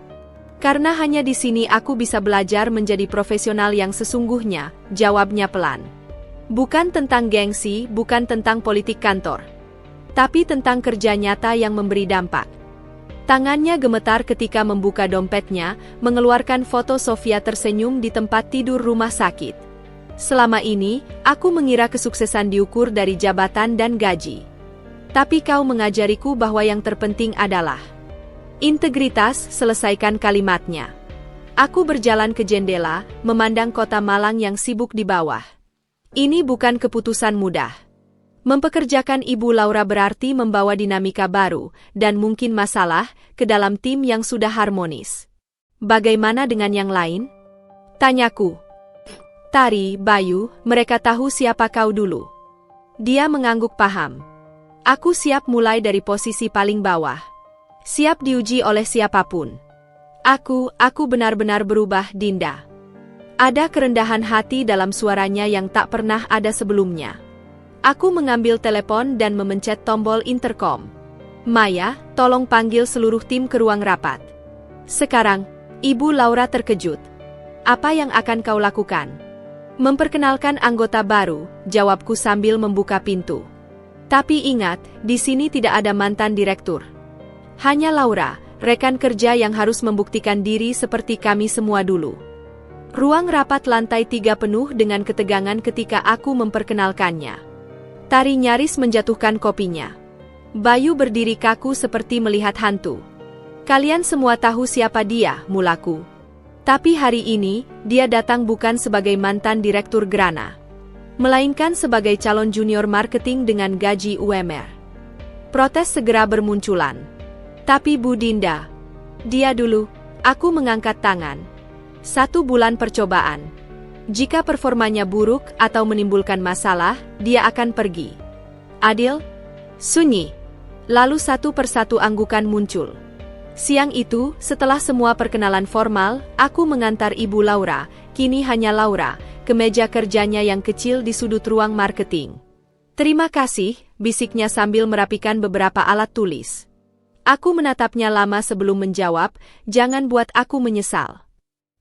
Karena hanya di sini aku bisa belajar menjadi profesional yang sesungguhnya, jawabnya pelan. Bukan tentang gengsi, bukan tentang politik kantor. Tapi tentang kerja nyata yang memberi dampak. Tangannya gemetar ketika membuka dompetnya, mengeluarkan foto Sofia tersenyum di tempat tidur rumah sakit. Selama ini, aku mengira kesuksesan diukur dari jabatan dan gaji. Tapi kau mengajariku bahwa yang terpenting adalah integritas. Selesaikan kalimatnya. Aku berjalan ke jendela, memandang kota Malang yang sibuk di bawah. Ini bukan keputusan mudah. Mempekerjakan Ibu Laura berarti membawa dinamika baru dan mungkin masalah ke dalam tim yang sudah harmonis. Bagaimana dengan yang lain? Tanyaku. Tari, Bayu, mereka tahu siapa kau dulu. Dia mengangguk paham. Aku siap mulai dari posisi paling bawah. Siap diuji oleh siapapun. Aku benar-benar berubah, Dinda. Ada kerendahan hati dalam suaranya yang tak pernah ada sebelumnya. Aku mengambil telepon dan memencet tombol intercom. Maya, tolong panggil seluruh tim ke ruang rapat. Sekarang, Ibu Laura terkejut. Apa yang akan kau lakukan? Memperkenalkan anggota baru, jawabku sambil membuka pintu. Tapi ingat, di sini tidak ada mantan direktur. Hanya Laura, rekan kerja yang harus membuktikan diri seperti kami semua dulu. Ruang rapat lantai 3 penuh dengan ketegangan ketika aku memperkenalkannya. Tari nyaris menjatuhkan kopinya. Bayu berdiri kaku seperti melihat hantu. Kalian semua tahu siapa dia, mulaku. Tapi hari ini, dia datang bukan sebagai mantan direktur Grana, melainkan sebagai calon junior marketing dengan gaji UMR. Protes segera bermunculan. Tapi Bu Dinda, dia dulu. Aku mengangkat tangan. 1 bulan percobaan. Jika performanya buruk atau menimbulkan masalah, dia akan pergi. Adil? Sunyi. Lalu satu persatu anggukan muncul. Siang itu, setelah semua perkenalan formal, aku mengantar Ibu Laura, kini hanya Laura, ke meja kerjanya yang kecil di sudut ruang marketing. Terima kasih, bisiknya sambil merapikan beberapa alat tulis. Aku menatapnya lama sebelum menjawab, jangan buat aku menyesal.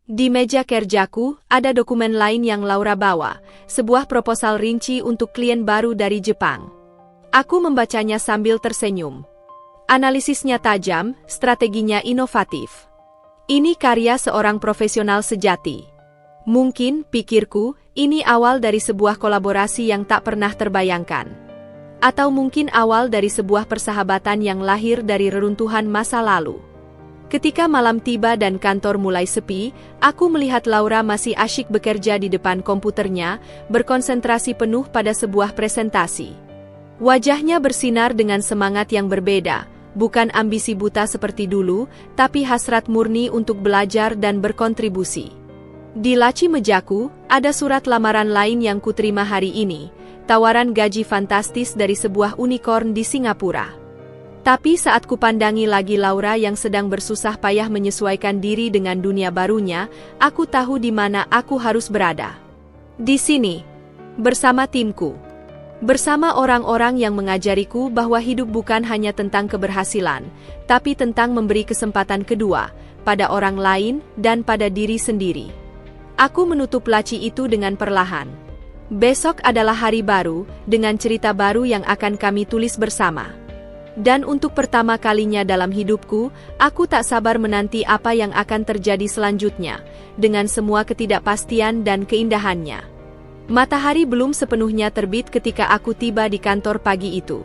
Di meja kerjaku, ada dokumen lain yang Laura bawa, sebuah proposal rinci untuk klien baru dari Jepang. Aku membacanya sambil tersenyum. Analisisnya tajam, strateginya inovatif. Ini karya seorang profesional sejati. Mungkin, pikirku, ini awal dari sebuah kolaborasi yang tak pernah terbayangkan. Atau mungkin awal dari sebuah persahabatan yang lahir dari reruntuhan masa lalu. Ketika malam tiba dan kantor mulai sepi, aku melihat Laura masih asyik bekerja di depan komputernya, berkonsentrasi penuh pada sebuah presentasi. Wajahnya bersinar dengan semangat yang berbeda, bukan ambisi buta seperti dulu, tapi hasrat murni untuk belajar dan berkontribusi. Di laci mejaku, ada surat lamaran lain yang kuterima hari ini, tawaran gaji fantastis dari sebuah unicorn di Singapura. Tapi saat kupandangi lagi Laura yang sedang bersusah payah menyesuaikan diri dengan dunia barunya, aku tahu di mana aku harus berada. Di sini, bersama timku. Bersama orang-orang yang mengajariku bahwa hidup bukan hanya tentang keberhasilan, tapi tentang memberi kesempatan kedua, pada orang lain dan pada diri sendiri. Aku menutup laci itu dengan perlahan. Besok adalah hari baru, dengan cerita baru yang akan kami tulis bersama. Dan untuk pertama kalinya dalam hidupku, aku tak sabar menanti apa yang akan terjadi selanjutnya, dengan semua ketidakpastian dan keindahannya. Matahari belum sepenuhnya terbit ketika aku tiba di kantor pagi itu.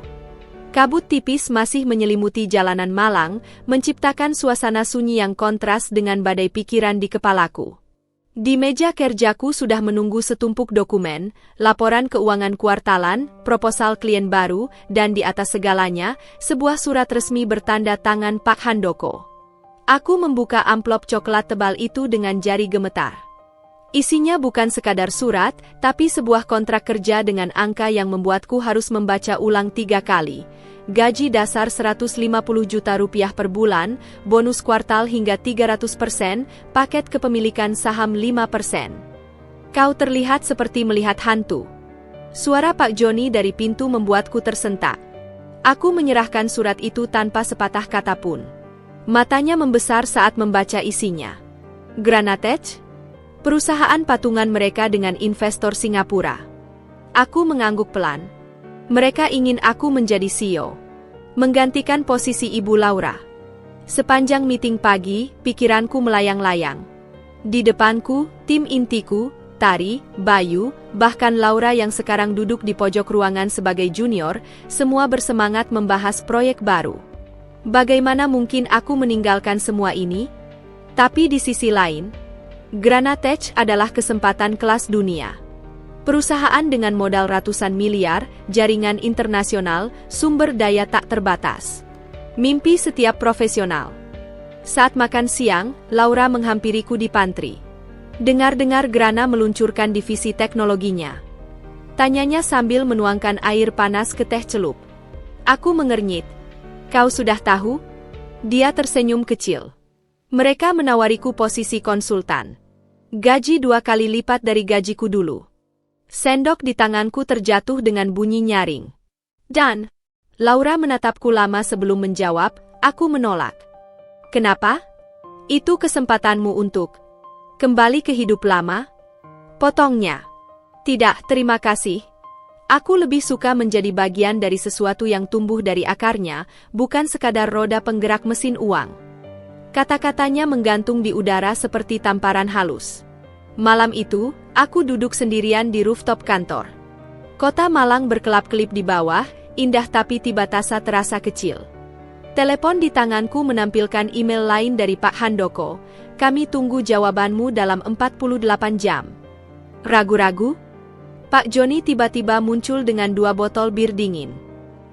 Kabut tipis masih menyelimuti jalanan Malang, menciptakan suasana sunyi yang kontras dengan badai pikiran di kepalaku. Di meja kerjaku sudah menunggu setumpuk dokumen, laporan keuangan kuartalan, proposal klien baru, dan di atas segalanya, sebuah surat resmi bertanda tangan Pak Handoko. Aku membuka amplop coklat tebal itu dengan jari gemetar. Isinya bukan sekadar surat, tapi sebuah kontrak kerja dengan angka yang membuatku harus membaca ulang 3 kali. Gaji dasar Rp150 juta per bulan, bonus kuartal hingga 300%, paket kepemilikan saham 5%. Kau terlihat seperti melihat hantu. Suara Pak Joni dari pintu membuatku tersentak. Aku menyerahkan surat itu tanpa sepatah kata pun. Matanya membesar saat membaca isinya. Granatech? Perusahaan patungan mereka dengan investor Singapura. Aku mengangguk pelan. Mereka ingin aku menjadi CEO. Menggantikan posisi Ibu Laura. Sepanjang meeting pagi, pikiranku melayang-layang. Di depanku, tim intiku, Tari, Bayu, bahkan Laura yang sekarang duduk di pojok ruangan sebagai junior, semua bersemangat membahas proyek baru. Bagaimana mungkin aku meninggalkan semua ini? Tapi di sisi lain, Granatech adalah kesempatan kelas dunia. Perusahaan dengan modal ratusan miliar, jaringan internasional, sumber daya tak terbatas. Mimpi setiap profesional. Saat makan siang, Laura menghampiriku di pantry. Dengar-dengar Grana meluncurkan divisi teknologinya. Tanyanya sambil menuangkan air panas ke teh celup. Aku mengernyit. Kau sudah tahu? Dia tersenyum kecil. Mereka menawariku posisi konsultan. Gaji 2 kali lipat dari gajiku dulu. Sendok di tanganku terjatuh dengan bunyi nyaring. Dan, Laura menatapku lama sebelum menjawab, aku menolak. Kenapa? Itu kesempatanmu untuk kembali ke hidup lama? Potongnya. Tidak, terima kasih. Aku lebih suka menjadi bagian dari sesuatu yang tumbuh dari akarnya, bukan sekadar roda penggerak mesin uang. Kata-katanya menggantung di udara seperti tamparan halus. Malam itu, aku duduk sendirian di rooftop kantor. Kota Malang berkelap-kelip di bawah, indah tapi tiba-tiba terasa kecil. Telepon di tanganku menampilkan email lain dari Pak Handoko. Kami tunggu jawabanmu dalam 48 jam. Ragu-ragu? Pak Joni tiba-tiba muncul dengan 2 botol bir dingin.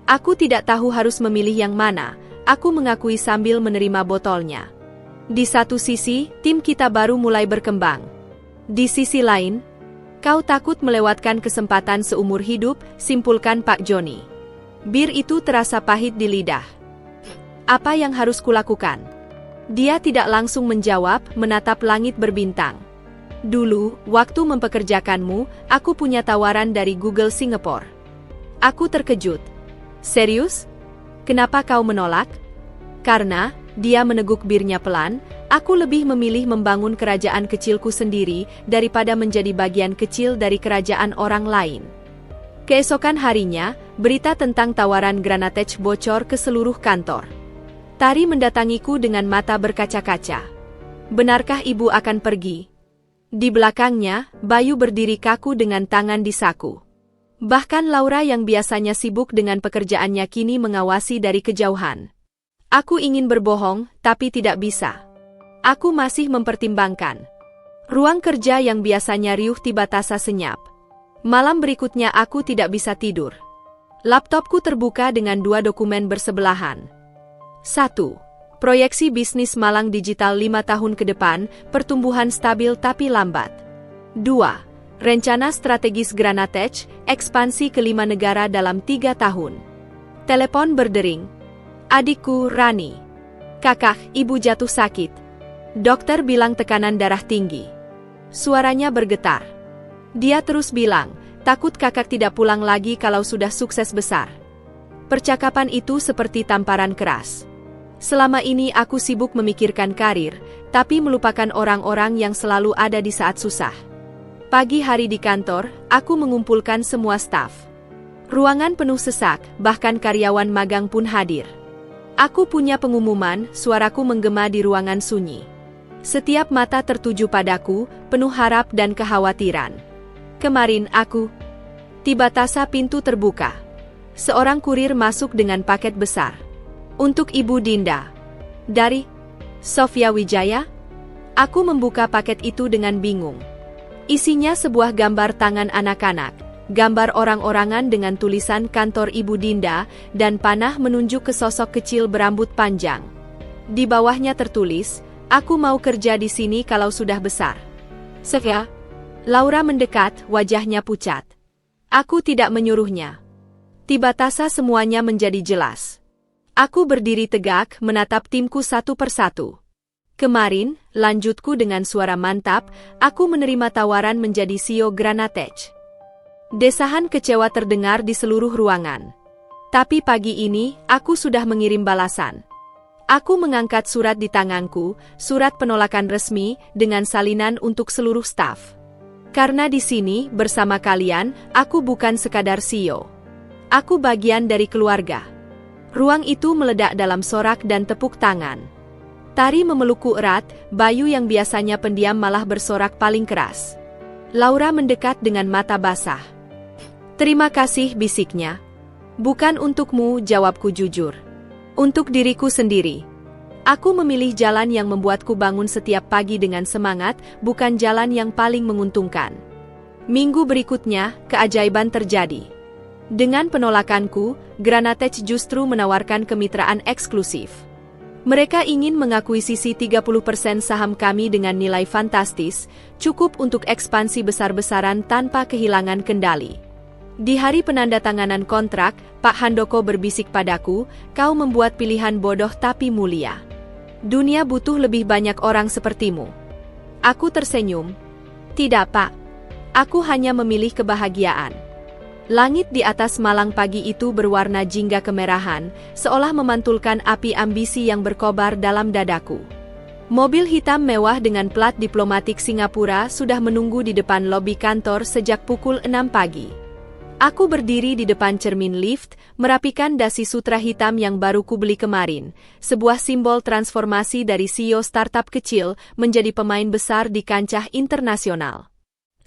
Aku tidak tahu harus memilih yang mana, aku mengakui sambil menerima botolnya. Di satu sisi, tim kita baru mulai berkembang. Di sisi lain, kau takut melewatkan kesempatan seumur hidup, simpulkan Pak Joni. Bir itu terasa pahit di lidah. Apa yang harus kulakukan? Dia tidak langsung menjawab, menatap langit berbintang. Dulu, waktu mempekerjakanmu, aku punya tawaran dari Google Singapore. Aku terkejut. Serius? Kenapa kau menolak? Karena, dia meneguk birnya pelan, aku lebih memilih membangun kerajaan kecilku sendiri daripada menjadi bagian kecil dari kerajaan orang lain. Keesokan harinya, berita tentang tawaran Granatech bocor ke seluruh kantor. Tari mendatangiku dengan mata berkaca-kaca. Benarkah ibu akan pergi? Di belakangnya, Bayu berdiri kaku dengan tangan di saku. Bahkan Laura yang biasanya sibuk dengan pekerjaannya kini mengawasi dari kejauhan. Aku ingin berbohong, tapi tidak bisa. Aku masih mempertimbangkan. Ruang kerja yang biasanya riuh tiba-tiba senyap. Malam berikutnya aku tidak bisa tidur. Laptopku terbuka dengan 2 dokumen bersebelahan. 1. Proyeksi bisnis Malang Digital 5 tahun ke depan, pertumbuhan stabil tapi lambat. 2. Rencana strategis Granatech, ekspansi ke 5 negara dalam 3 tahun. Telepon berdering. Adikku, Rani. Kakak, ibu jatuh sakit. Dokter bilang tekanan darah tinggi. Suaranya bergetar. Dia terus bilang, takut kakak tidak pulang lagi kalau sudah sukses besar. Percakapan itu seperti tamparan keras. Selama ini aku sibuk memikirkan karir, tapi melupakan orang-orang yang selalu ada di saat susah. Pagi hari di kantor, aku mengumpulkan semua staf. Ruangan penuh sesak, bahkan karyawan magang pun hadir. Aku punya pengumuman, suaraku menggema di ruangan sunyi. Setiap mata tertuju padaku, penuh harap dan kekhawatiran. Kemarin aku... Tiba-tiba pintu terbuka. Seorang kurir masuk dengan paket besar. Untuk Ibu Dinda. Dari Sofia Wijaya? Aku membuka paket itu dengan bingung. Isinya sebuah gambar tangan anak-anak. Gambar orang-orangan dengan tulisan kantor Ibu Dinda, dan panah menunjuk ke sosok kecil berambut panjang. Di bawahnya tertulis, aku mau kerja di sini kalau sudah besar. Sofia. Laura mendekat, wajahnya pucat. Aku tidak menyuruhnya. Tiba-tiba semuanya menjadi jelas. Aku berdiri tegak, menatap timku satu persatu. Kemarin, lanjutku dengan suara mantap, aku menerima tawaran menjadi CEO Granatech. Desahan kecewa terdengar di seluruh ruangan. Tapi pagi ini, aku sudah mengirim balasan. Aku mengangkat surat di tanganku, surat penolakan resmi, dengan salinan untuk seluruh staf. Karena di sini, bersama kalian, aku bukan sekadar CEO. Aku bagian dari keluarga. Ruang itu meledak dalam sorak dan tepuk tangan. Tari memelukku erat, Bayu yang biasanya pendiam malah bersorak paling keras. Laura mendekat dengan mata basah. Terima kasih, bisiknya. Bukan untukmu, jawabku jujur. Untuk diriku sendiri. Aku memilih jalan yang membuatku bangun setiap pagi dengan semangat, bukan jalan yang paling menguntungkan. Minggu berikutnya, keajaiban terjadi. Dengan penolakanku, Granatech justru menawarkan kemitraan eksklusif. Mereka ingin mengakuisisi 30% saham kami dengan nilai fantastis, cukup untuk ekspansi besar-besaran tanpa kehilangan kendali. Di hari penandatanganan kontrak, Pak Handoko berbisik padaku, kau membuat pilihan bodoh tapi mulia. Dunia butuh lebih banyak orang sepertimu. Aku tersenyum. Tidak, Pak. Aku hanya memilih kebahagiaan. Langit di atas malang pagi itu berwarna jingga kemerahan, seolah memantulkan api ambisi yang berkobar dalam dadaku. Mobil hitam mewah dengan plat diplomatik Singapura sudah menunggu di depan lobi kantor sejak pukul 6 pagi. Aku berdiri di depan cermin lift, merapikan dasi sutra hitam yang baru kubeli kemarin, sebuah simbol transformasi dari CEO startup kecil menjadi pemain besar di kancah internasional.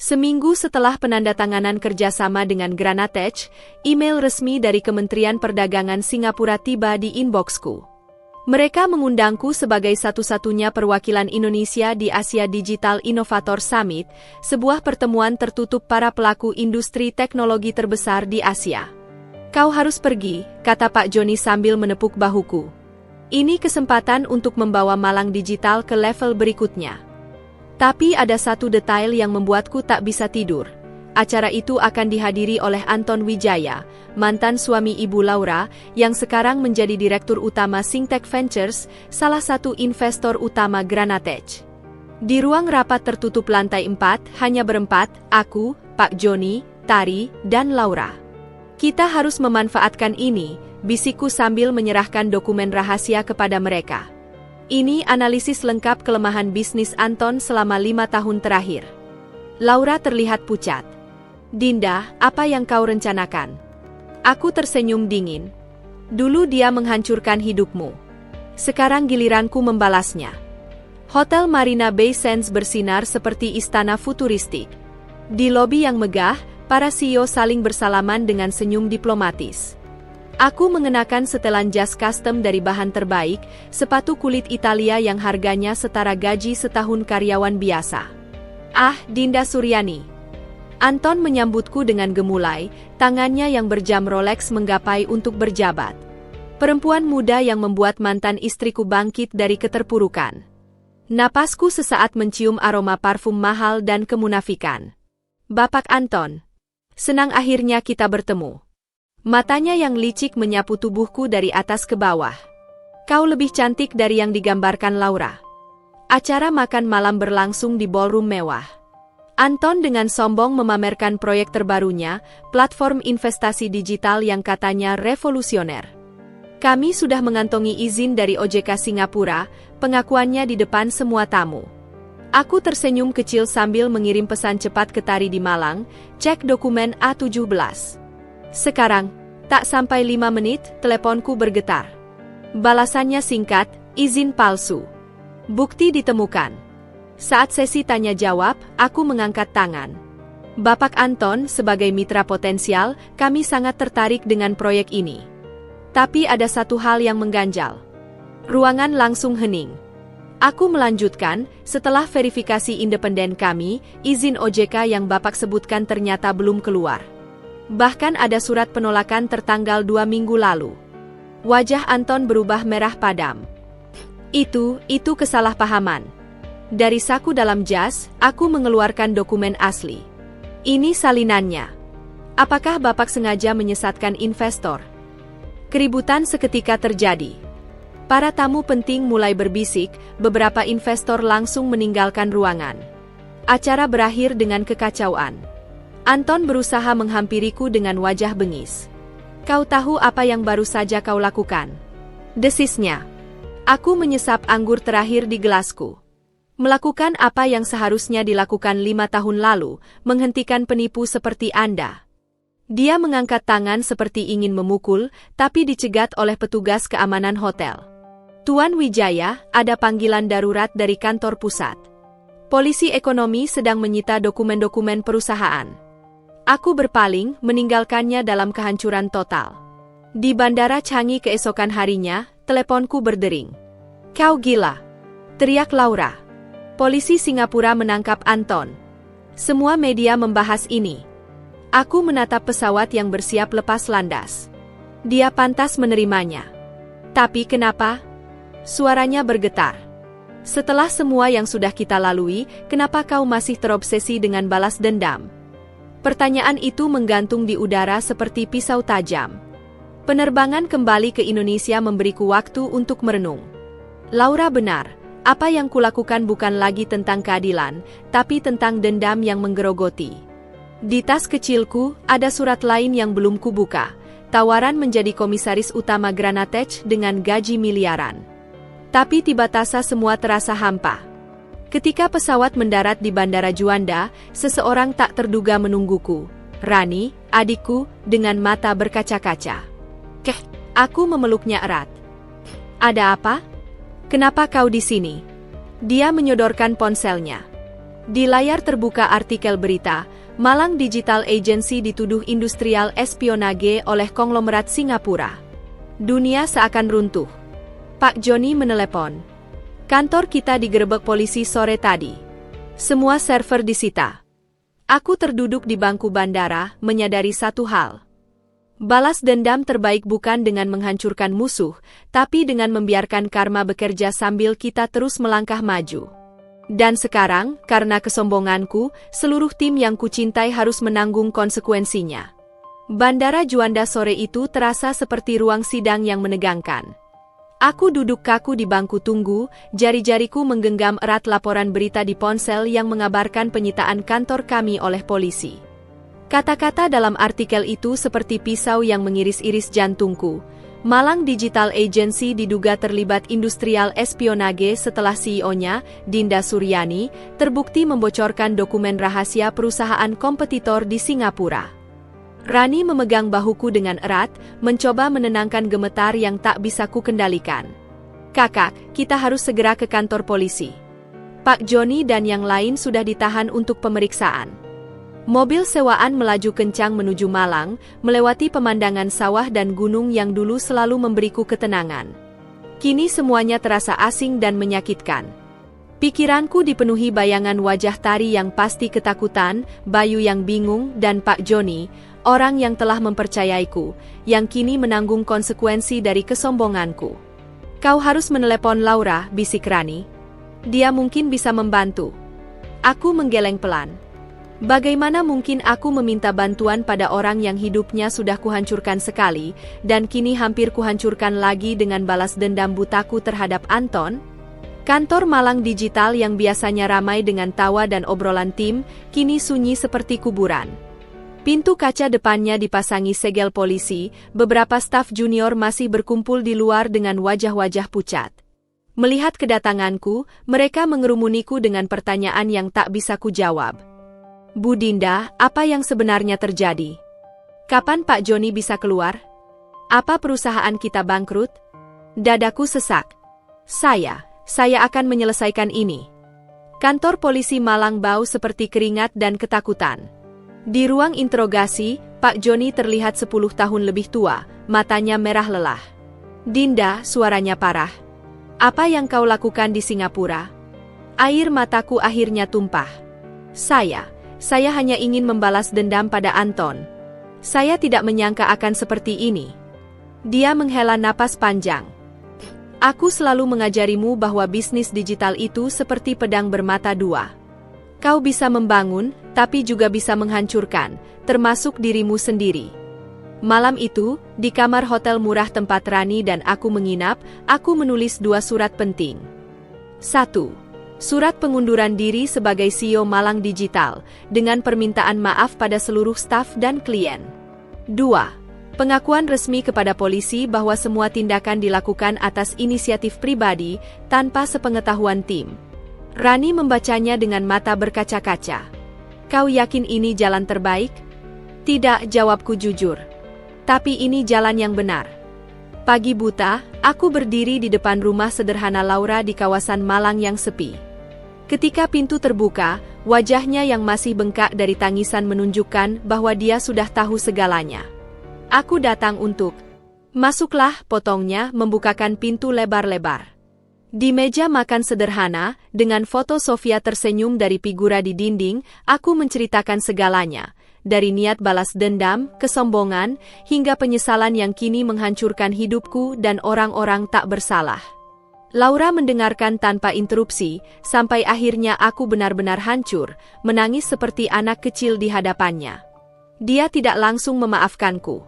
Seminggu setelah penandatanganan kerjasama dengan Granatech, email resmi dari Kementerian Perdagangan Singapura tiba di inboxku. Mereka mengundangku sebagai satu-satunya perwakilan Indonesia di Asia Digital Innovator Summit, sebuah pertemuan tertutup para pelaku industri teknologi terbesar di Asia. Kau harus pergi, kata Pak Joni sambil menepuk bahuku. Ini kesempatan untuk membawa Malang Digital ke level berikutnya. Tapi ada satu detail yang membuatku tak bisa tidur. Acara itu akan dihadiri oleh Anton Wijaya, mantan suami Ibu Laura, yang sekarang menjadi Direktur Utama Singtech Ventures, salah satu investor utama Granatech. Di ruang rapat tertutup lantai 4, hanya berempat, aku, Pak Joni, Tari, dan Laura. Kita harus memanfaatkan ini, bisikku sambil menyerahkan dokumen rahasia kepada mereka. Ini analisis lengkap kelemahan bisnis Anton selama 5 tahun terakhir. Laura terlihat pucat. Dinda, apa yang kau rencanakan? Aku tersenyum dingin. Dulu dia menghancurkan hidupmu. Sekarang giliranku membalasnya. Hotel Marina Bay Sands bersinar seperti istana futuristik. Di lobi yang megah, para CEO saling bersalaman dengan senyum diplomatis. Aku mengenakan setelan jas custom dari bahan terbaik, sepatu kulit Italia yang harganya setara gaji setahun karyawan biasa. Ah, Dinda Suryani. Anton menyambutku dengan gemulai, tangannya yang berjam Rolex menggapai untuk berjabat. Perempuan muda yang membuat mantan istriku bangkit dari keterpurukan. Napasku sesaat mencium aroma parfum mahal dan kemunafikan. Bapak Anton. Senang akhirnya kita bertemu. Matanya yang licik menyapu tubuhku dari atas ke bawah. Kau lebih cantik dari yang digambarkan Laura. Acara makan malam berlangsung di ballroom mewah. Anton dengan sombong memamerkan proyek terbarunya, platform investasi digital yang katanya revolusioner. Kami sudah mengantongi izin dari OJK Singapura, pengakuannya di depan semua tamu. Aku tersenyum kecil sambil mengirim pesan cepat ke Tari di Malang, cek dokumen A17. Sekarang, tak sampai 5 menit, teleponku bergetar. Balasannya singkat, izin palsu. Bukti ditemukan. Saat sesi tanya jawab, aku mengangkat tangan. Bapak Anton, sebagai mitra potensial, kami sangat tertarik dengan proyek ini. Tapi ada satu hal yang mengganjal. Ruangan langsung hening. Aku melanjutkan, setelah verifikasi independen kami, izin OJK yang Bapak sebutkan ternyata belum keluar. Bahkan ada surat penolakan tertanggal 2 minggu lalu. Wajah Anton berubah merah padam. Itu kesalahpahaman. Dari saku dalam jas, aku mengeluarkan dokumen asli. Ini salinannya. Apakah Bapak sengaja menyesatkan investor? Keributan seketika terjadi. Para tamu penting mulai berbisik, beberapa investor langsung meninggalkan ruangan. Acara berakhir dengan kekacauan. Anton berusaha menghampiriku dengan wajah bengis. Kau tahu apa yang baru saja kau lakukan? Desisnya. Aku menyesap anggur terakhir di gelasku. Melakukan apa yang seharusnya dilakukan 5 tahun lalu, menghentikan penipu seperti Anda. Dia mengangkat tangan seperti ingin memukul, tapi dicegat oleh petugas keamanan hotel. Tuan Wijaya, ada panggilan darurat dari kantor pusat. Polisi ekonomi sedang menyita dokumen-dokumen perusahaan. Aku berpaling, meninggalkannya dalam kehancuran total. Di Bandara Changi keesokan harinya, teleponku berdering. Kau gila! Teriak Laura. Polisi Singapura menangkap Anton. Semua media membahas ini. Aku menatap pesawat yang bersiap lepas landas. Dia pantas menerimanya. Tapi kenapa? Suaranya bergetar. Setelah semua yang sudah kita lalui, kenapa kau masih terobsesi dengan balas dendam? Pertanyaan itu menggantung di udara seperti pisau tajam. Penerbangan kembali ke Indonesia memberiku waktu untuk merenung. Laura benar, apa yang kulakukan bukan lagi tentang keadilan, tapi tentang dendam yang menggerogoti. Di tas kecilku, ada surat lain yang belum kubuka, tawaran menjadi komisaris utama Granatech dengan gaji miliaran. Tapi tiba-tiba semua terasa hampa. Ketika pesawat mendarat di Bandara Juanda, seseorang tak terduga menungguku. Rani, adikku, dengan mata berkaca-kaca. Aku memeluknya erat. Ada apa? Kenapa kau di sini? Dia menyodorkan ponselnya. Di layar terbuka artikel berita, Malang Digital Agency dituduh industrial espionage oleh konglomerat Singapura. Dunia seakan runtuh. Pak Joni menelepon. Kantor kita digerebek polisi sore tadi. Semua server disita. Aku terduduk di bangku bandara, menyadari satu hal. Balas dendam terbaik bukan dengan menghancurkan musuh, tapi dengan membiarkan karma bekerja sambil kita terus melangkah maju. Dan sekarang, karena kesombonganku, seluruh tim yang kucintai harus menanggung konsekuensinya. Bandara Juanda sore itu terasa seperti ruang sidang yang menegangkan. Aku duduk kaku di bangku tunggu, jari-jariku menggenggam erat laporan berita di ponsel yang mengabarkan penyitaan kantor kami oleh polisi. Kata-kata dalam artikel itu seperti pisau yang mengiris-iris jantungku. Malang Digital Agency diduga terlibat industrial espionage setelah CEO-nya, Dinda Suryani, terbukti membocorkan dokumen rahasia perusahaan kompetitor di Singapura. Rani memegang bahuku dengan erat, mencoba menenangkan gemetar yang tak bisa kukendalikan. Kakak, kita harus segera ke kantor polisi. Pak Joni dan yang lain sudah ditahan untuk pemeriksaan. Mobil sewaan melaju kencang menuju Malang, melewati pemandangan sawah dan gunung yang dulu selalu memberiku ketenangan. Kini semuanya terasa asing dan menyakitkan. Pikiranku dipenuhi bayangan wajah Tari yang pasti ketakutan, Bayu yang bingung, dan Pak Joni, orang yang telah mempercayaiku, yang kini menanggung konsekuensi dari kesombonganku. Kau harus menelepon Laura, bisik Rani. Dia mungkin bisa membantu. Aku menggeleng pelan. Bagaimana mungkin aku meminta bantuan pada orang yang hidupnya sudah kuhancurkan sekali, dan kini hampir kuhancurkan lagi dengan balas dendam butaku terhadap Anton? Kantor Malang Digital yang biasanya ramai dengan tawa dan obrolan tim, kini sunyi seperti kuburan. Pintu kaca depannya dipasangi segel polisi, beberapa staf junior masih berkumpul di luar dengan wajah-wajah pucat. Melihat kedatanganku, mereka mengerumuniku dengan pertanyaan yang tak bisa kujawab. Bu Dinda, apa yang sebenarnya terjadi? Kapan Pak Joni bisa keluar? Apa perusahaan kita bangkrut? Dadaku sesak. Saya akan menyelesaikan ini. Kantor polisi Malang bau seperti keringat dan ketakutan. Di ruang interogasi, Pak Joni terlihat 10 tahun lebih tua, matanya merah lelah. Dinda, suaranya parah. Apa yang kau lakukan di Singapura? Air mataku akhirnya tumpah. Saya hanya ingin membalas dendam pada Anton. Saya tidak menyangka akan seperti ini. Dia menghela napas panjang. Aku selalu mengajarimu bahwa bisnis digital itu seperti pedang bermata dua. Kau bisa membangun, tapi juga bisa menghancurkan, termasuk dirimu sendiri. Malam itu, di kamar hotel murah tempat Rani dan aku menginap, aku menulis 2 surat penting. 1. Surat pengunduran diri sebagai CEO Malang Digital, dengan permintaan maaf pada seluruh staf dan klien. 2. Pengakuan resmi kepada polisi bahwa semua tindakan dilakukan atas inisiatif pribadi, tanpa sepengetahuan tim. Rani membacanya dengan mata berkaca-kaca. Kau yakin ini jalan terbaik? Tidak, jawabku jujur. Tapi ini jalan yang benar. Pagi buta, aku berdiri di depan rumah sederhana Laura di kawasan Malang yang sepi. Ketika pintu terbuka, wajahnya yang masih bengkak dari tangisan menunjukkan bahwa dia sudah tahu segalanya. Aku datang untuk... Masuklah, potongnya, membukakan pintu lebar-lebar. Di meja makan sederhana, dengan foto Sofia tersenyum dari figura di dinding, aku menceritakan segalanya. Dari niat balas dendam, kesombongan, hingga penyesalan yang kini menghancurkan hidupku dan orang-orang tak bersalah. Laura mendengarkan tanpa interupsi, sampai akhirnya aku benar-benar hancur, menangis seperti anak kecil di hadapannya. Dia tidak langsung memaafkanku.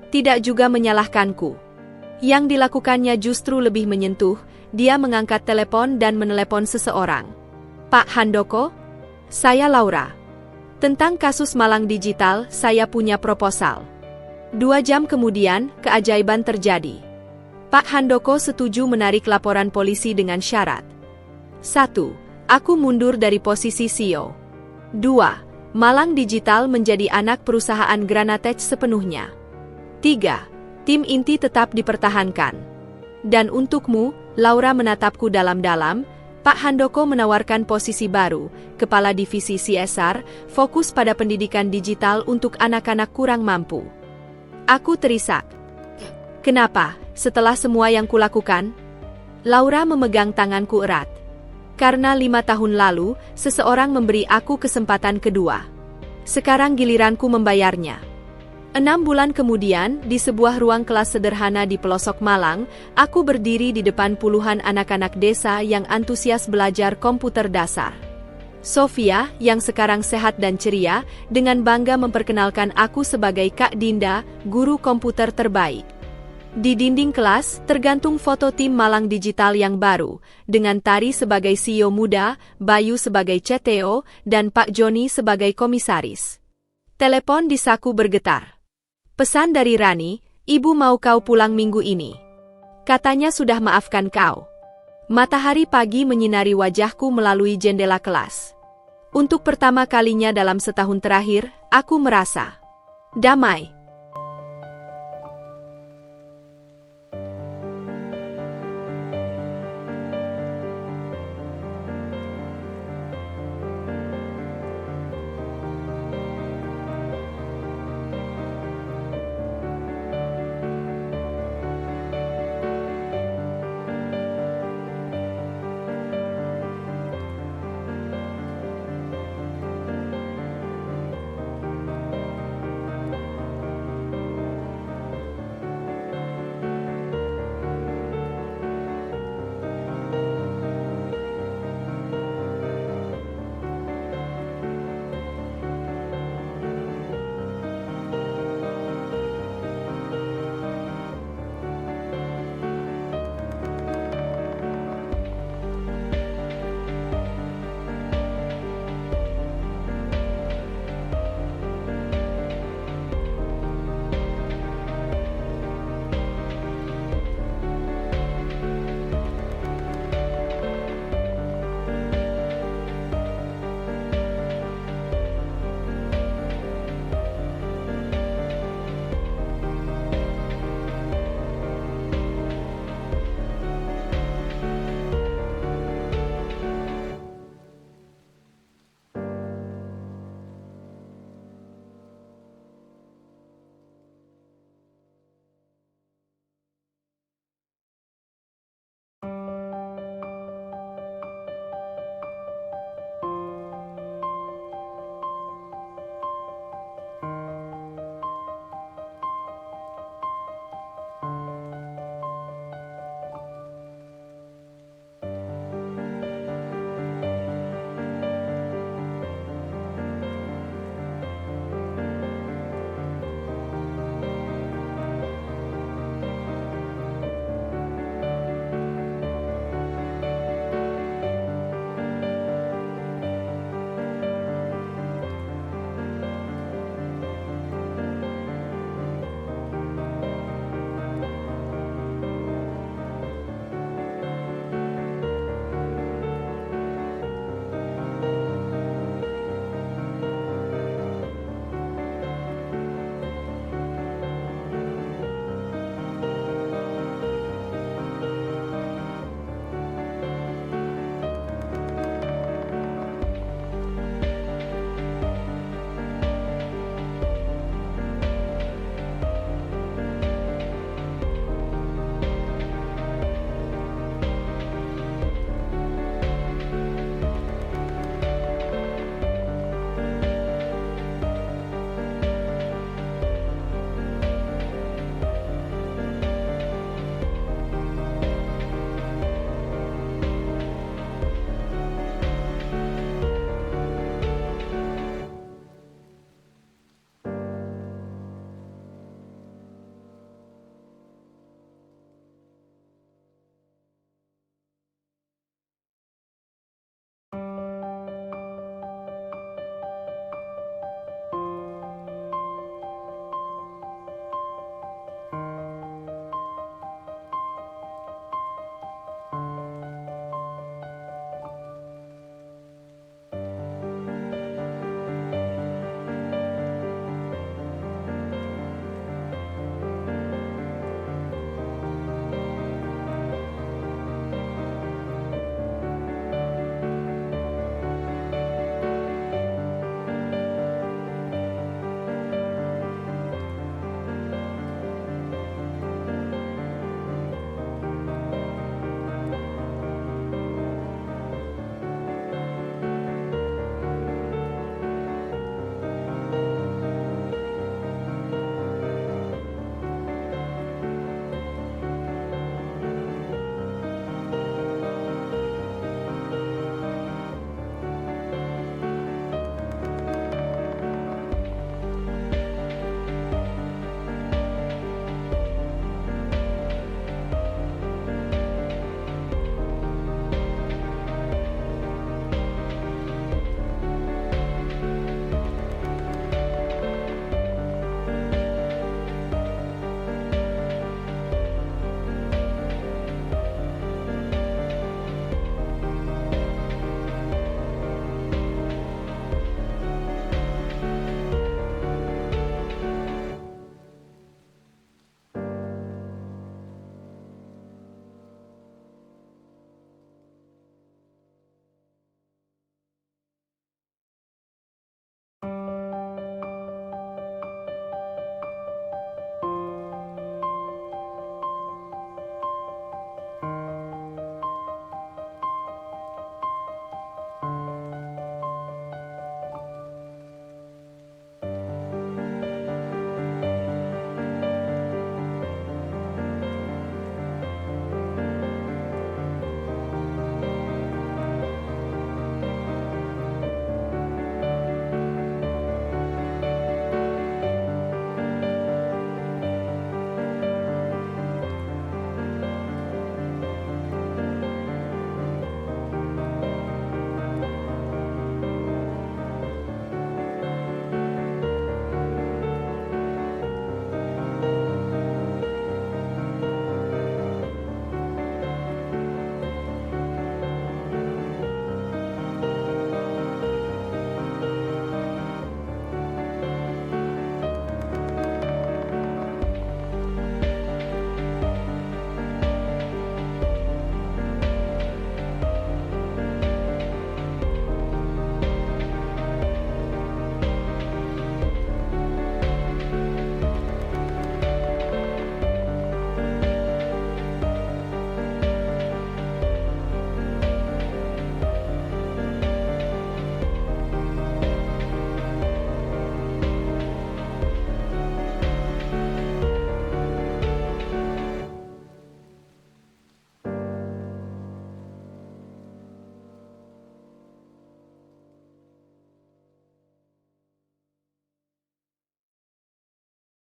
Tidak juga menyalahkanku. Yang dilakukannya justru lebih menyentuh. Dia mengangkat telepon dan menelepon seseorang. Pak Handoko? Saya Laura. Tentang kasus Malang Digital, saya punya proposal. 2 jam kemudian, keajaiban terjadi. Pak Handoko setuju menarik laporan polisi dengan syarat. 1. Aku mundur dari posisi CEO. 2. Malang Digital menjadi anak perusahaan Granatech sepenuhnya. 3. Tim inti tetap dipertahankan. Dan untukmu, Laura menatapku dalam-dalam, Pak Handoko menawarkan posisi baru, Kepala Divisi CSR, fokus pada pendidikan digital untuk anak-anak kurang mampu. Aku terisak. Kenapa, setelah semua yang kulakukan? Laura memegang tanganku erat. Karena 5 tahun lalu, seseorang memberi aku kesempatan kedua. Sekarang giliranku membayarnya. 6 bulan kemudian, di sebuah ruang kelas sederhana di pelosok Malang, aku berdiri di depan puluhan anak-anak desa yang antusias belajar komputer dasar. Sofia, yang sekarang sehat dan ceria, dengan bangga memperkenalkan aku sebagai Kak Dinda, guru komputer terbaik. Di dinding kelas, tergantung foto tim Malang Digital yang baru, dengan Tari sebagai CEO muda, Bayu sebagai CTO, dan Pak Joni sebagai komisaris. Telepon di saku bergetar. Pesan dari Rani, ibu mau kau pulang minggu ini. Katanya sudah maafkan kau. Matahari pagi menyinari wajahku melalui jendela kelas. Untuk pertama kalinya dalam setahun terakhir, aku merasa damai.